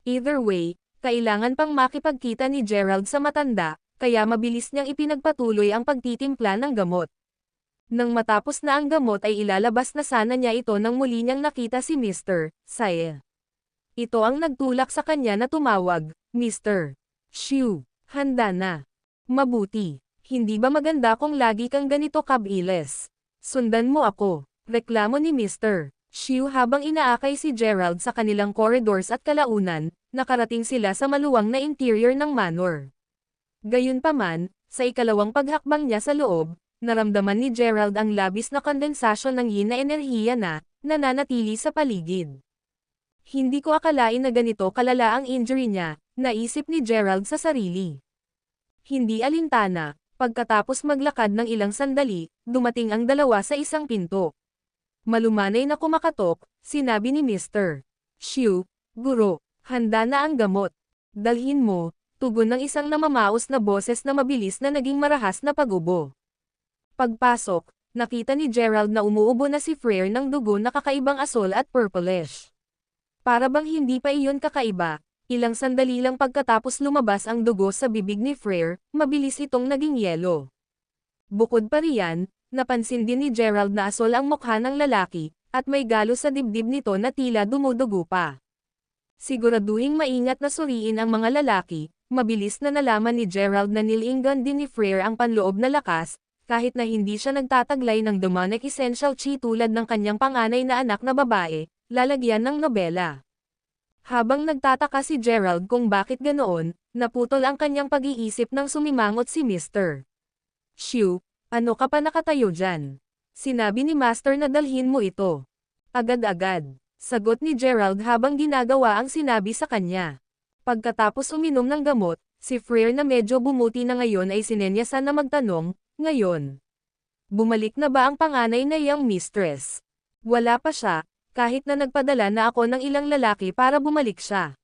Either way, kailangan pang makipagkita ni Gerald sa matanda, kaya mabilis niyang ipinagpatuloy ang pagtitimpla ng gamot. Nang matapos na ang gamot ay ilalabas na sana niya ito nang muli niyang nakita si Mr. Saya. Ito ang nagtulak sa kanya na tumawag, Mr. Shoo, handa na. Mabuti, hindi ba maganda kung lagi kang ganito kabilis? Sundan mo ako, reklamo ni Mr. Shoo habang inaakay si Gerald sa kanilang corridors at kalaunan, nakarating sila sa maluwang na interior ng manor. Gayunpaman, sa ikalawang paghakbang niya sa loob, naramdaman ni Gerald ang labis na kondensasyon ng yin na enerhiya na nananatili sa paligid. Hindi ko akalain na ganito kalala ang injury niya, naisip ni Gerald sa sarili. Hindi alintana, pagkatapos maglakad ng ilang sandali, dumating ang dalawa sa isang pinto. Malumanay na kumakatok, sinabi ni Mr. Shoo, Guro, handa na ang gamot. Dalhin mo, tugon ng isang namamaos na boses na mabilis na naging marahas na pagubo. Pagpasok, nakita ni Gerald na umuubo na si Frere ng dugo na kakaibang asol at purplish. Para bang hindi pa iyon kakaiba, ilang sandali lang pagkatapos lumabas ang dugo sa bibig ni Frere, mabilis itong naging yelo. Bukod pa riyan, napansin din ni Gerald na asol ang mukha ng lalaki, at may galo sa dibdib nito na tila dumudugo pa. Siguraduhing maingat na suriin ang mga lalaki, mabilis na nalaman ni Gerald na nilinggan din ni Frere ang panloob na lakas, kahit na hindi siya nagtataglay ng demonic essential chi tulad ng kanyang panganay na anak na babae, lalagyan ng nobela. Habang nagtataka si Gerald kung bakit ganoon, naputol ang kanyang pag-iisip nang sumimangot si Mr. Shoo, ano ka pa nakatayo dyan? Sinabi ni Master na dalhin mo ito. Agad-agad, sagot ni Gerald habang ginagawa ang sinabi sa kanya. Pagkatapos uminom ng gamot, si Frere na medyo bumuti na ngayon ay sinenyasan na magtanong, ngayon. Bumalik na ba ang panganay na iyang mistress? Wala pa siya, kahit na nagpadala na ako ng ilang lalaki para bumalik siya.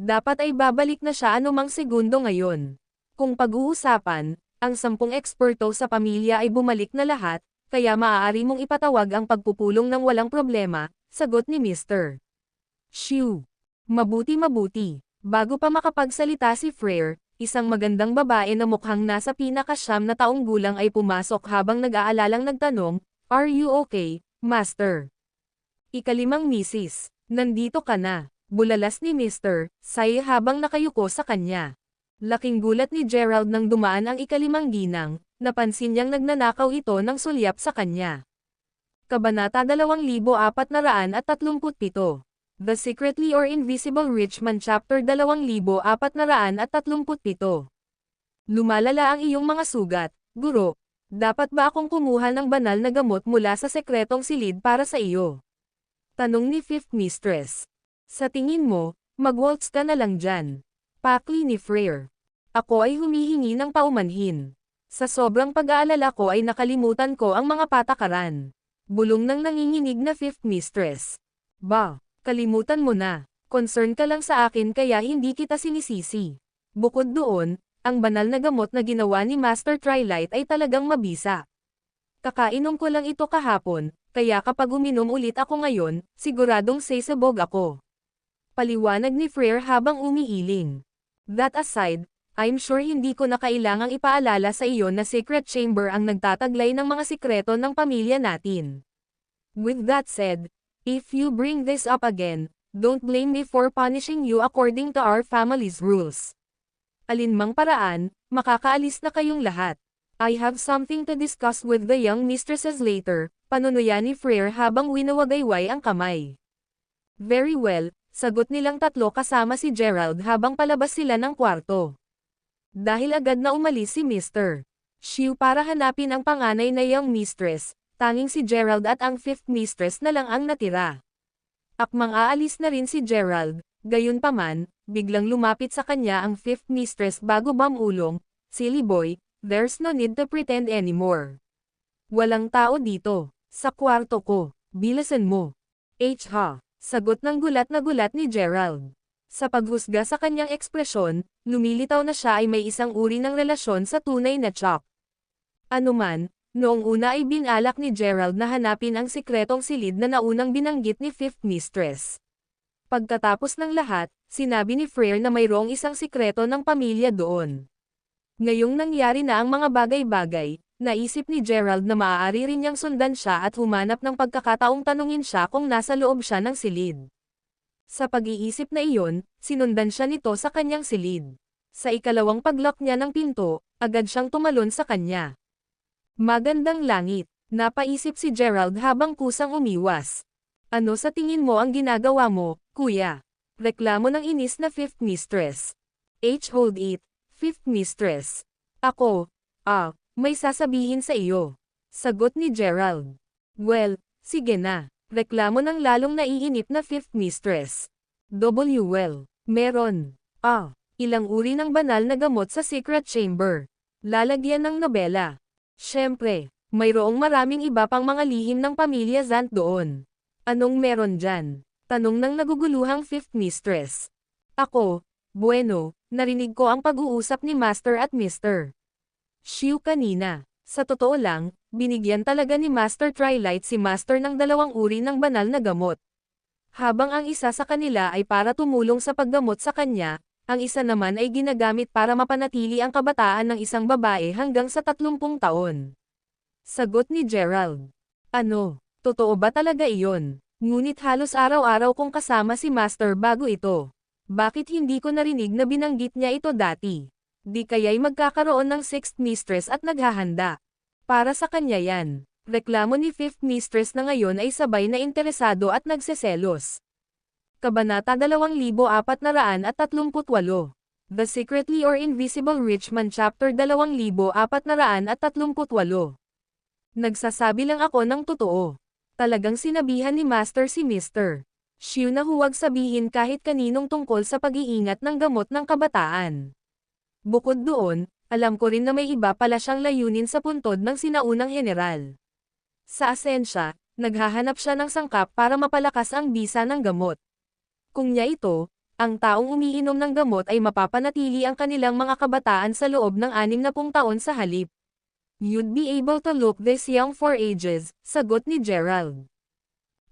Dapat ay babalik na siya anumang segundo ngayon. Kung pag-uusapan, ang 10 eksperto sa pamilya ay bumalik na lahat, kaya maaari mong ipatawag ang pagpupulong ng walang problema, sagot ni Mr. Shue. Mabuti. Bago pa makapagsalita si Frere, isang magandang babae na mukhang nasa pinakasyam na taong gulang ay pumasok habang nag-aalalang nagtanong, "Are you okay, Master?" Ikalimang misis, nandito ka na, bulalas ni Mr. Sai habang nakayuko sa kanya. Laking gulat ni Gerald nang dumaan ang ikalimang ginang, napansin niyang nagnanakaw ito ng sulyap sa kanya. Kabanata 2437 The Secretly or Invisible Rich Man Chapter 2437 Lumalala ang iyong mga sugat, guro. Dapat ba akong kumuha ng banal na gamot mula sa sekretong silid para sa iyo? Tanong ni Fifth Mistress. Sa tingin mo, mag-waltz ka na lang dyan. Pakli ni Frere. Ako ay humihingi ng paumanhin. Sa sobrang pag-aalala ko ay nakalimutan ko ang mga patakaran. Bulong ng nanginginig na Fifth Mistress. Ba? Kalimutan mo na. Concern ka lang sa akin kaya hindi kita sinisisi. Bukod doon, ang banal na gamot na ginawa ni Master Trilite ay talagang mabisa. Kakainom ko lang ito kahapon, kaya kapag uminom ulit ako ngayon, siguradong sasabog ako. Paliwanag ni Frere habang umiiling. That aside, I'm sure hindi ko na kailangang ipaalala sa iyo na secret chamber ang nagtataglay ng mga sikreto ng pamilya natin. With that said, if you bring this up again, don't blame me for punishing you according to our family's rules. Alinmang paraan, makakaalis na kayong lahat. I have something to discuss with the young mistresses later, panunuya ni Frere habang winawagayway ang kamay. Very well, sagot nilang tatlo kasama si Gerald habang palabas sila ng kwarto. Dahil agad na umalis si Mr. Shue para hanapin ang panganay na young mistress, tanging si Gerald at ang fifth mistress na lang ang natira. Akmang aalis na rin si Gerald, gayunpaman, biglang lumapit sa kanya ang fifth mistress bago bamulong, "Silly boy, there's no need to pretend anymore. Walang tao dito, sa kwarto ko, bilasan mo." Ha, sagot ng gulat na gulat ni Gerald. Sa paghusga sa kanyang ekspresyon, lumilitaw na siya ay may isang uri ng relasyon sa tunay na Chuck. Anuman, noong una ay binalak ni Gerald na hanapin ang sikretong silid na naunang binanggit ni fifth mistress. Pagkatapos ng lahat, sinabi ni Frere na mayroong isang sikreto ng pamilya doon. Ngayong nangyari na ang mga bagay-bagay, naisip ni Gerald na maaari rin niyang sundan siya at humanap ng pagkakataong tanungin siya kung nasa loob siya ng silid. Sa pag-iisip na iyon, sinundan siya nito sa kanyang silid. Sa ikalawang paglock niya ng pinto, agad siyang tumalon sa kanya. Magandang langit, napaisip si Gerald habang kusang umiwas. Ano sa tingin mo ang ginagawa mo, kuya? Reklamo ng inis na fifth mistress. Hold it, fifth mistress. Ako, may sasabihin sa iyo. Sagot ni Gerald. Well, sige na. Reklamo ng lalong naiinip na fifth mistress. Well, meron. Ilang uri ng banal na gamot sa secret chamber. Lalagyan ng nobela. Siyempre, mayroong maraming iba pang mga lihim ng pamilya Zant doon. Anong meron dyan? Tanong ng naguguluhang fifth mistress. Ako, bueno, narinig ko ang pag-uusap ni Master at Mr. Shue kanina. Sa totoo lang, binigyan talaga ni Master Trilite si Master ng 2 uri ng banal na gamot. Habang ang isa sa kanila ay para tumulong sa paggamot sa kanya, ang isa naman ay ginagamit para mapanatili ang kabataan ng isang babae hanggang sa 30 taon. Sagot ni Gerald. Ano, totoo ba talaga iyon? Ngunit halos araw-araw kong kasama si Master bago ito. Bakit hindi ko narinig na binanggit niya ito dati? Di kaya'y magkakaroon ng sixth mistress at naghahanda. Para sa kanya yan. Reklamo ni fifth mistress na ngayon ay sabay na interesado at nagseselos. Kabanata 2438 The Secretly or Invisible Rich Man Chapter 2438 Nagsasabi lang ako ng totoo. Talagang sinabihan ni Master si Mr. Xiu na huwag sabihin kahit kaninong tungkol sa pag-iingat ng gamot ng kabataan. Bukod doon, alam ko rin na may iba pala siyang layunin sa puntod ng sinaunang general. Sa asensya, naghahanap siya ng sangkap para mapalakas ang bisa ng gamot. Kung niya ito, ang taong umiinom ng gamot ay mapapanatili ang kanilang mga kabataan sa loob ng 60 taon sa halip. You'd be able to look this young for ages, sagot ni Gerald.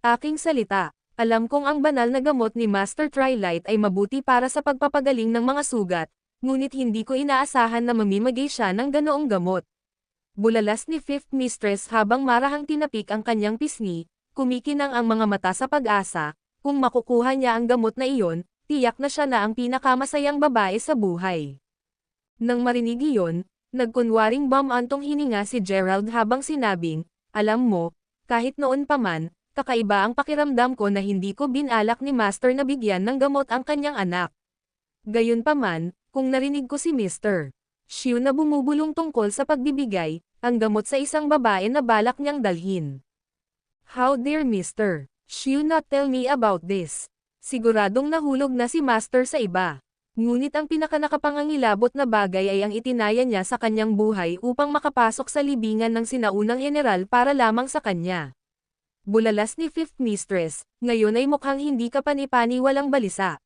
Aking salita, alam kong ang banal na gamot ni Master Trilite ay mabuti para sa pagpapagaling ng mga sugat, ngunit hindi ko inaasahan na mamimigay siya ng ganoong gamot. Bulalas ni Fifth Mistress habang marahang tinapik ang kanyang pisngi, kumikinang ang mga mata sa pag-asa, kung makukuha niya ang gamot na iyon, tiyak na siya na ang pinakamasayang babae sa buhay. Nang marinig iyon, nagkunwaring bumantong hininga si Gerald habang sinabing, alam mo, kahit noon pa man, kakaiba ang pakiramdam ko na hindi ko binalak ni Master na bigyan ng gamot ang kanyang anak. Gayunpaman, kung narinig ko si Mr. Xiu na bumubulong tungkol sa pagbibigay, ang gamot sa isang babae na balak niyang dalhin. How dare Mr. Xiu not tell me about this? Siguradong nahulog na si Master sa iba. Ngunit ang pinakanakapangangilabot na bagay ay ang itinaya niya sa kanyang buhay upang makapasok sa libingan ng sinaunang general para lamang sa kanya. Bulalas ni Fifth Mistress, ngayon ay mukhang hindi ka panipaniwalang balisa.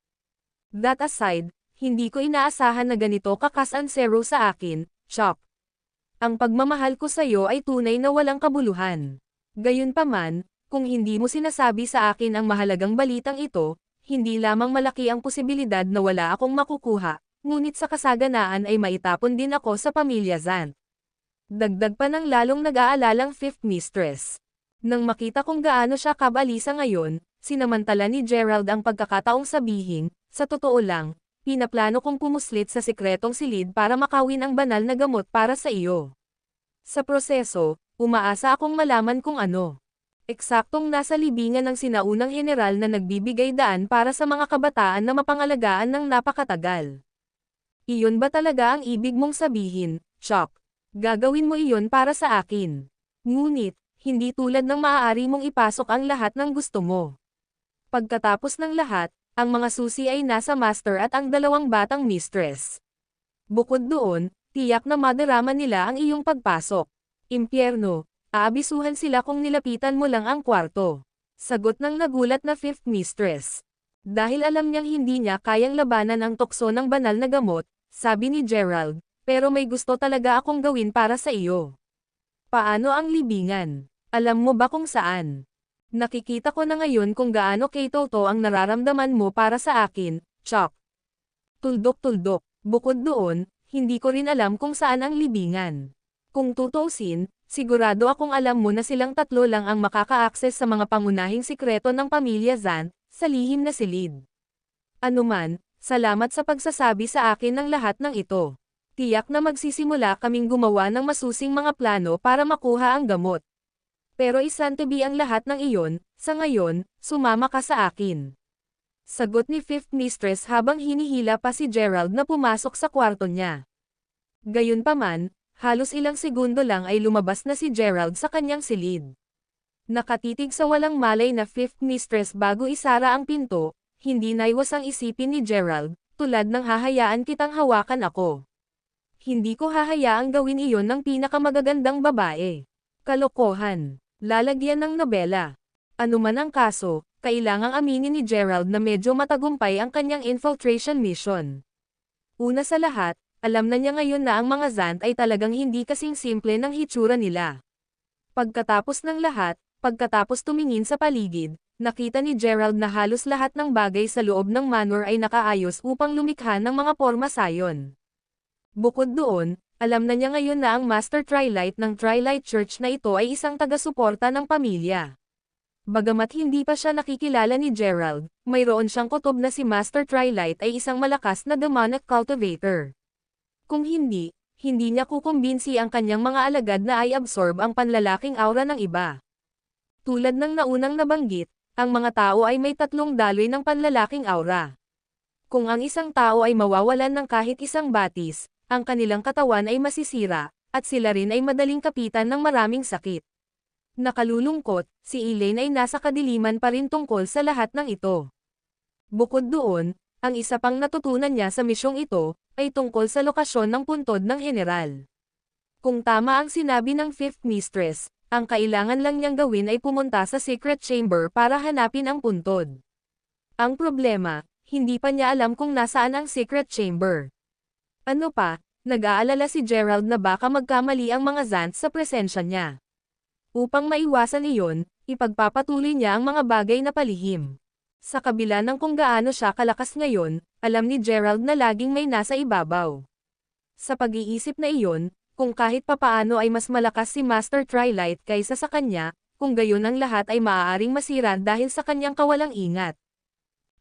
That aside, hindi ko inaasahan na ganito kakasansero sa akin, Chop. Ang pagmamahal ko sa iyo ay tunay na walang kabuluhan. Gayunpaman, kung hindi mo sinasabi sa akin ang mahalagang balitang ito, hindi lamang malaki ang posibilidad na wala akong makukuha, ngunit sa kasaganaan ay maitapon din ako sa pamilya Zant. Dagdag pa ng lalong nag-aalalang Fifth Mistress. Nang makita kung gaano siya kabalisa ngayon, sinamantala ni Gerald ang pagkakataong sabihin, sa totoo lang, pinaplano kong pumuslit sa sikretong silid para makawin ang banal na gamot para sa iyo. Sa proseso, umaasa akong malaman kung ano. Eksaktong nasa libingan ng sinaunang general na nagbibigay daan para sa mga kabataan na mapangalagaan ng napakatagal. Iyon ba talaga ang ibig mong sabihin, Chop? Gagawin mo iyon para sa akin. Ngunit, hindi tulad ng maaari mong ipasok ang lahat ng gusto mo. Pagkatapos ng lahat, ang mga susi ay nasa Master at ang dalawang batang mistress. Bukod doon, tiyak na madarama nila ang iyong pagpasok. Impyerno. Aabisuhan sila kung nilapitan mo lang ang kwarto. Sagot ng nagulat na Fifth Mistress. Dahil alam niyang hindi niya kayang labanan ang tukso ng banal na gamot, sabi ni Gerald, pero may gusto talaga akong gawin para sa iyo. Paano ang libingan? Alam mo ba kung saan? Nakikita ko na ngayon kung gaano kay Toto ang nararamdaman mo para sa akin, Chop. Tuldok-tuldok. Bukod doon, hindi ko rin alam kung saan ang libingan. Kung tutuusin, sigurado akong alam mo na silang tatlo lang ang makaka-access sa mga pangunahing sikreto ng pamilya Zant, sa lihim na silid. Anuman, salamat sa pagsasabi sa akin ng lahat ng ito. Tiyak na magsisimula kaming gumawa ng masusing mga plano para makuha ang gamot. Pero isantabi ang lahat ng iyon, sa ngayon, sumama ka sa akin. Sagot ni Fifth Mistress habang hinihila pa si Gerald na pumasok sa kwarto niya. Gayunpaman, halos ilang segundo lang ay lumabas na si Gerald sa kanyang silid. Nakatitig sa walang malay na Fifth Mistress bago isara ang pinto, hindi naiwasang isipin ni Gerald, tulad ng hahayaan kitang hawakan ako. Hindi ko hahayaang gawin iyon ng pinakamagagandang babae. Kalokohan. Lalagyan ng nobela. Anuman ang kaso, kailangang aminin ni Gerald na medyo matagumpay ang kanyang infiltration mission. Una sa lahat, alam na niya ngayon na ang mga Zant ay talagang hindi kasing simple ng hitsura nila. Pagkatapos ng lahat, pagkatapos tumingin sa paligid, nakita ni Gerald na halos lahat ng bagay sa loob ng manor ay nakaayos upang lumikha ng mga porma sayon. Bukod doon, alam na niya ngayon na ang Master Trilite ng Trilite Church na ito ay isang taga-suporta ng pamilya. Bagamat hindi pa siya nakikilala ni Gerald, mayroon siyang kutob na si Master Trilite ay isang malakas na demonic cultivator. Kung hindi niya kukumbinsi ang kanyang mga alagad na ay absorb ang panlalaking aura ng iba. Tulad ng naunang nabanggit, ang mga tao ay may tatlong daloy ng panlalaking aura. Kung ang isang tao ay mawawalan ng kahit isang batis, ang kanilang katawan ay masisira, at sila rin ay madaling kapitan ng maraming sakit. Nakalulungkot, si Elaine ay nasa kadiliman pa rin tungkol sa lahat ng ito. Bukod doon, ang isa pang natutunan niya sa misyong ito, ay tungkol sa lokasyon ng puntod ng general. Kung tama ang sinabi ng Fifth Mistress, ang kailangan lang niyang gawin ay pumunta sa secret chamber para hanapin ang puntod. Ang problema, hindi pa niya alam kung nasaan ang secret chamber. Ano pa, nag-aalala si Gerald na baka magkamali ang mga Zants sa presensya niya. Upang maiwasan iyon, ipagpapatuloy niya ang mga bagay na palihim. Sa kabila ng kung gaano siya kalakas ngayon, alam ni Gerald na laging may nasa ibabaw. Sa pag-iisip na iyon, kung kahit papaano ay mas malakas si Master Twilight kaysa sa kanya, kung gayon ang lahat ay maaaring masira dahil sa kanyang kawalang ingat.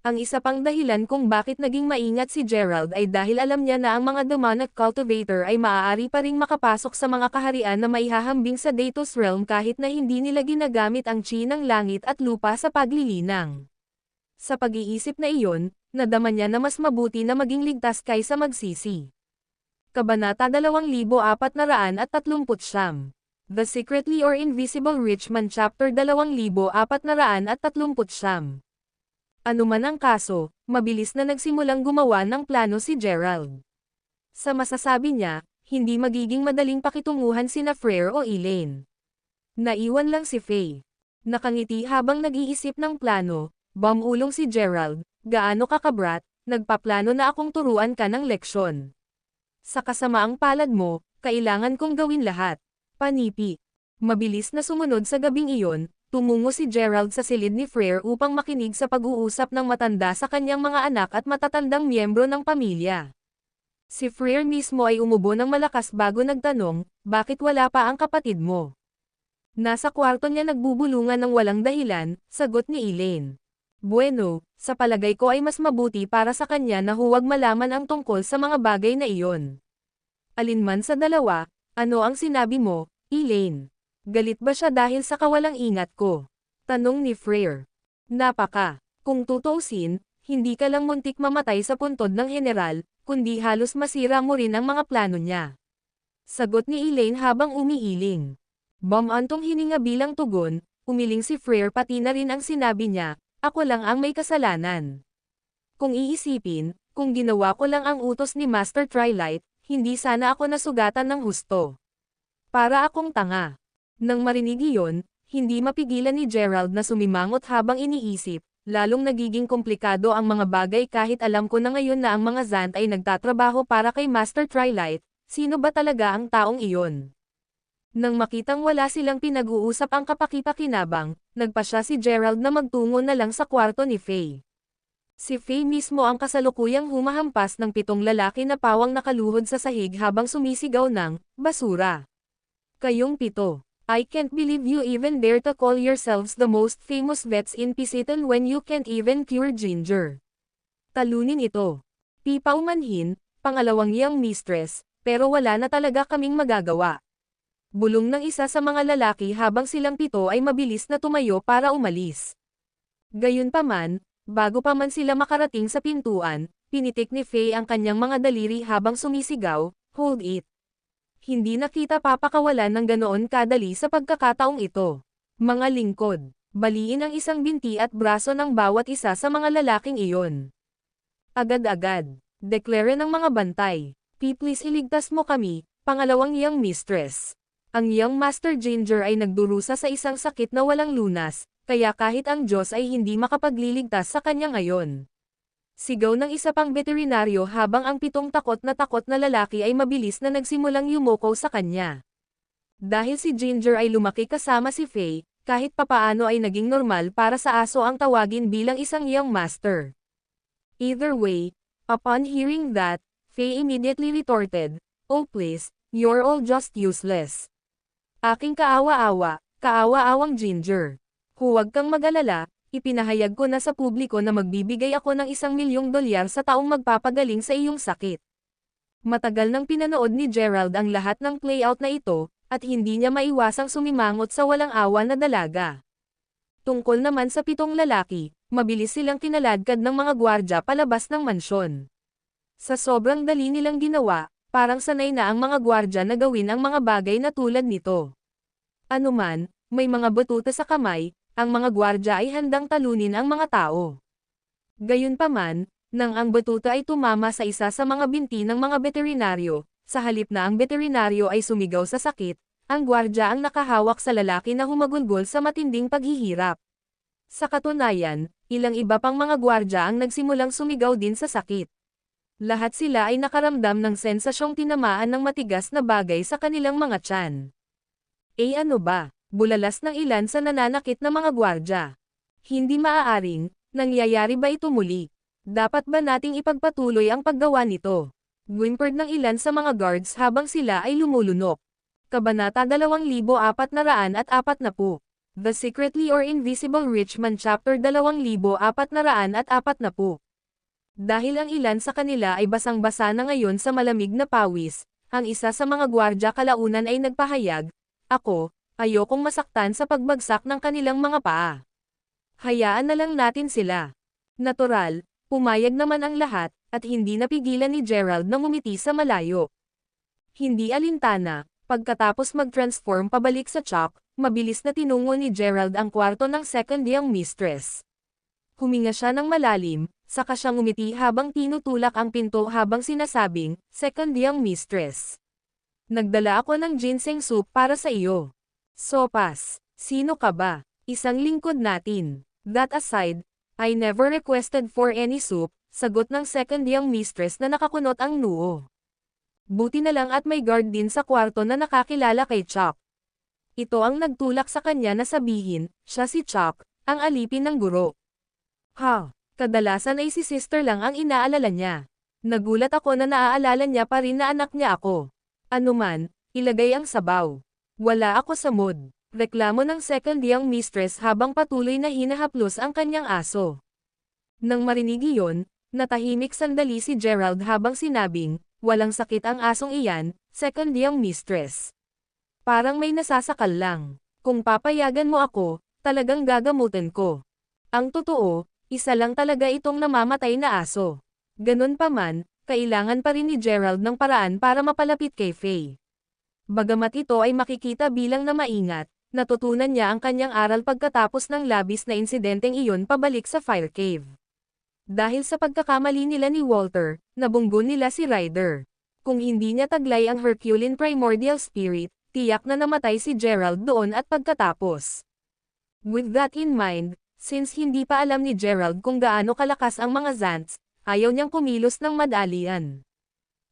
Ang isa pang dahilan kung bakit naging maingat si Gerald ay dahil alam niya na ang mga demonic cultivator ay maaari pa ring makapasok sa mga kaharian na maihahambing sa Datos Realm kahit na hindi nila ginagamit ang chi ng langit at lupa sa paglilinang. Sa pag-iisip na iyon, nadama niya na mas mabuti na maging ligtas kaysa magsisi. Kabanata 2439. The Secretly or Invisible Rich Man Chapter 2439. Ano man ang kaso, mabilis na nagsimulang gumawa ng plano si Gerald. Sa masasabi niya, hindi magiging madaling pakitunguhan sina Frere o Elaine. Naiwan lang si Faye. Nakangiti habang nag-iisip ng plano, bumulong si Gerald, gaano ka kabrat, nagpaplano na akong turuan ka ng leksyon. Sa kasamaang palad mo, kailangan kong gawin lahat. Panipi. Mabilis na sumunod sa gabing iyon, tumungo si Gerald sa silid ni Frere upang makinig sa pag-uusap ng matanda sa kanyang mga anak at matatandang miyembro ng pamilya. Si Frere mismo ay umubo ng malakas bago nagtanong, bakit wala pa ang kapatid mo? Nasa kwarto niya nagbubulungan ng walang dahilan, sagot ni Elaine. Bueno, sa palagay ko ay mas mabuti para sa kanya na huwag malaman ang tungkol sa mga bagay na iyon. Alinman sa dalawa, ano ang sinabi mo, Elaine? Galit ba siya dahil sa kawalang ingat ko? Tanong ni Frere. Napaka. Kung tutuusin, hindi ka lang muntik mamatay sa puntod ng general, kundi halos masira mo rin ang mga plano niya. Sagot ni Elaine habang umiiling. Bumantong hininga bilang tugon, umiling si Frere pati na rin ang sinabi niya, ako lang ang may kasalanan. Kung iisipin, kung ginawa ko lang ang utos ni Master Twilight, hindi sana ako nasugatan ng husto. Para akong tanga. Nang marinig iyon, hindi mapigilan ni Gerald na sumimangot habang iniisip, lalong nagiging komplikado ang mga bagay kahit alam ko na ngayon na ang mga Zant ay nagtatrabaho para kay Master Twilight, sino ba talaga ang taong iyon? Nang makitang wala silang pinag-uusap ang kapakipakinabang, nagpasya si Gerald na magtungo na lang sa kwarto ni Faye. Si Faye mismo ang kasalukuyang humahampas ng 7 lalaki na pawang nakaluhod sa sahig habang sumisigaw ng, basura. Kayong 7. I can't believe you even dare to call yourselves the most famous vets in Pisiton when you can't even cure ginger. Talunin ito. Pipa umanhin, pangalawang young mistress, pero wala na talaga kaming magagawa. Bulong ng isa sa mga lalaki habang silang 7 ay mabilis na tumayo para umalis. Gayunpaman, bago pa man sila makarating sa pintuan, pinitik ni Faye ang kanyang mga daliri habang sumisigaw, hold it. Hindi na kita papakawalan ng ganoon kadali sa pagkakataong ito. Mga lingkod, baliin ang isang binti at braso ng bawat isa sa mga lalaking iyon. Agad-agad, deklare ng mga bantay, please iligtas mo kami, pangalawang young mistress. Ang young Master Ginger ay nagdurusa sa isang sakit na walang lunas, kaya kahit ang Diyos ay hindi makapagliligtas sa kanya ngayon. Sigaw ng isa pang veterinaryo habang ang 7 takot na lalaki ay mabilis na nagsimulang yumuko sa kanya. Dahil si Ginger ay lumaki kasama si Faye, kahit papaano ay naging normal para sa aso ang tawagin bilang isang young master. Either way, upon hearing that, Faye immediately retorted, oh please, you're all just useless. Aking kaawa-awa, kaawa-awang Ginger. Huwag kang mag-alala, ipinahayag ko na sa publiko na magbibigay ako ng $1,000,000 sa taong magpapagaling sa iyong sakit. Matagal nang pinanood ni Gerald ang lahat ng playout na ito, at hindi niya maiwasang sumimangot sa walang awa na dalaga. Tungkol naman sa 7 lalaki, mabilis silang kinaladkad ng mga gwardya palabas ng mansyon. Sa sobrang dali nilang ginawa, parang sanay na ang mga gwardya na gawin ang mga bagay na tulad nito. Anuman, may mga batuta sa kamay, ang mga gwardya ay handang talunin ang mga tao. Gayunpaman, nang ang batuta ay tumama sa isa sa mga binti ng mga veterinaryo, sa halip na ang veterinaryo ay sumigaw sa sakit, ang gwardya ang nakahawak sa lalaki na humagulgol sa matinding paghihirap. Sa katunayan, ilang iba pang mga gwardya ang nagsimulang sumigaw din sa sakit. Lahat sila ay nakaramdam ng sensasyong tinamaan ng matigas na bagay sa kanilang mga tiyan. Ano ba? Bulalas ng ilan sa nananakit na mga gwardya. Hindi maaaring, nangyayari ba ito muli? Dapat ba nating ipagpatuloy ang paggawa nito? Whimpered ng ilan sa mga guards habang sila ay lumulunok. Kabanata 2440. The Secretly or Invisible Rich Man Chapter 2440. Dahil ang ilan sa kanila ay basang-basa na ngayon sa malamig na pawis, ang isa sa mga gwardya kalaunan ay nagpahayag, ayokong masaktan sa pagbagsak ng kanilang mga paa. Hayaan na lang natin sila. Natural, pumayag naman ang lahat, at hindi napigilan ni Gerald na ngumiti sa malayo. Hindi alintana, pagkatapos mag-transform pabalik sa Chuck, mabilis na tinungo ni Gerald ang kwarto ng second young mistress. Huminga siya ng malalim, saka siya ngumiti habang tinutulak ang pinto habang sinasabing, second young mistress. Nagdala ako ng ginseng soup para sa iyo. Sopas, sino ka ba? Isang lingkod natin. That aside, I never requested for any soup, sagot ng second young mistress na nakakunot ang noo. Buti na lang at may guard din sa kwarto na nakakilala kay Chuck. Ito ang nagtulak sa kanya na sabihin, siya si Chuck, ang alipin ng guro. Kadalasan ay si sister lang ang inaalala niya. Nagulat ako na naaalala niya pa rin na anak niya ako. Anuman, ilagay ang sabaw. Wala ako sa mood. Reklamo ng second young mistress habang patuloy na hinahaplos ang kanyang aso. Nang marinig iyon, natahimik sandali si Gerald habang sinabing, walang sakit ang asong iyan, second young mistress. Parang may nasasakal lang. Kung papayagan mo ako, talagang gagamutin ko. Ang totoo, isa lang talaga itong namamatay na aso. Ganun pa man, kailangan pa rin ni Gerald ng paraan para mapalapit kay Faye. Bagamat ito ay makikita bilang na maingat, natutunan niya ang kanyang aral pagkatapos ng labis na insidenteng iyon pabalik sa Fire Cave. Dahil sa pagkakamali nila ni Walter, nabunggo nila si Ryder. Kung hindi niya taglay ang Herculean Primordial Spirit, tiyak na namatay si Gerald doon at pagkatapos. With that in mind, since hindi pa alam ni Gerald kung gaano kalakas ang mga Zants, ayaw niyang kumilos ng madalian.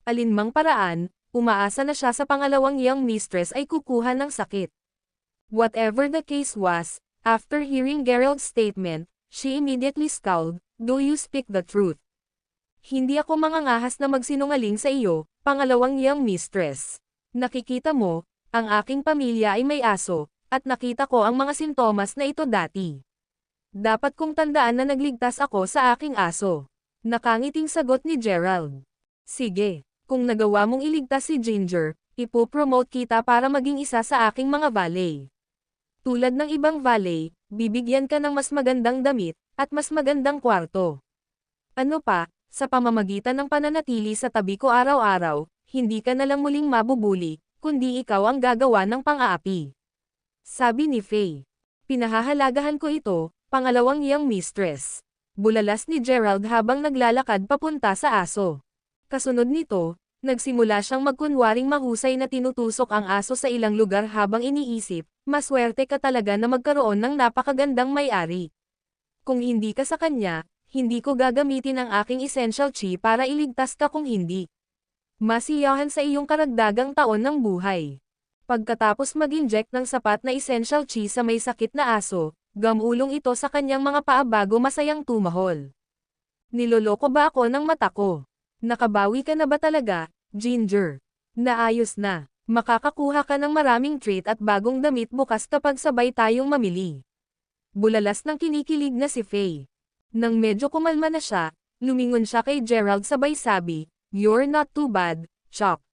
Alinmang paraan, umaasa na siya sa pangalawang young mistress ay kukuha ng sakit. Whatever the case was, after hearing Gerald's statement, she immediately scowled, "Do you speak the truth?" Hindi ako mangangahas na magsinungaling sa iyo, pangalawang young mistress. Nakikita mo, ang aking pamilya ay may aso, at nakita ko ang mga sintomas na ito dati. Dapat kong tandaan na nagligtas ako sa aking aso. Nakangiting sagot ni Gerald. Sige, kung nagawa mong iligtas si Ginger, ipopromote kita para maging isa sa aking mga valet. Tulad ng ibang valet, bibigyan ka ng mas magandang damit, at mas magandang kwarto. Ano pa, sa pamamagitan ng pananatili sa tabi ko araw-araw, hindi ka na lang muling mabubuli, kundi ikaw ang gagawa ng pang-aapi. Sabi ni Faye. Pinahahalagahan ko ito, pangalawang young mistress. Bulalas ni Gerald habang naglalakad papunta sa aso. Kasunod nito, nagsimula siyang magkunwaring mahusay na tinutusok ang aso sa ilang lugar habang iniisip, maswerte ka talaga na magkaroon ng napakagandang may-ari. Kung hindi ka sa kanya, hindi ko gagamitin ang aking essential chi para iligtas ka kung hindi. Masiyahan sa iyong karagdagang taon ng buhay. Pagkatapos mag-inject ng sapat na essential chi sa may sakit na aso, gamulong ito sa kanyang mga paa bago masayang tumahol. Niloloko ba ako ng mata ko? Nakabawi ka na ba talaga, Ginger? Naayos na. Makakakuha ka ng maraming treat at bagong damit bukas kapag sabay tayong mamili. Bulalas ng kinikilig na si Faye. Nang medyo kumalma na siya, lumingon siya kay Gerald sabay sabi, "You're not too bad, Chuck.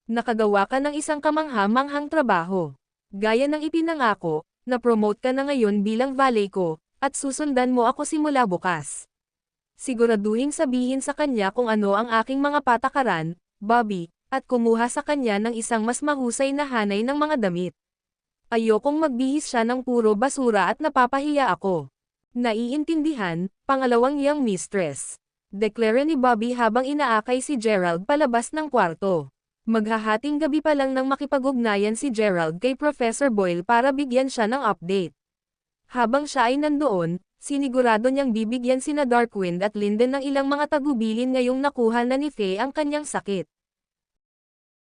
Nakagawa ka ng isang kamangha-manghang trabaho. Gaya ng ipinangako, na-promote ka na ngayon bilang valet ko, at susundan mo ako simula bukas. Siguraduhing sabihin sa kanya kung ano ang aking mga patakaran, Bobby, at kumuha sa kanya ng isang mas mahusay na hanay ng mga damit." Ayokong magbihis siya ng puro basura at napapahiya ako. Naiintindihan, pangalawang young mistress. Deklara ni Bobby habang inaakay si Gerald palabas ng kwarto. Maghahating gabi pa lang nang makipag-ugnayan si Gerald kay Professor Boyle para bigyan siya ng update. Habang siya ay nandoon, sinigurado niyang bibigyan sina Darkwind at Linden ng ilang mga tagubilin ngayong nakuha na ni Faye ang kanyang sakit.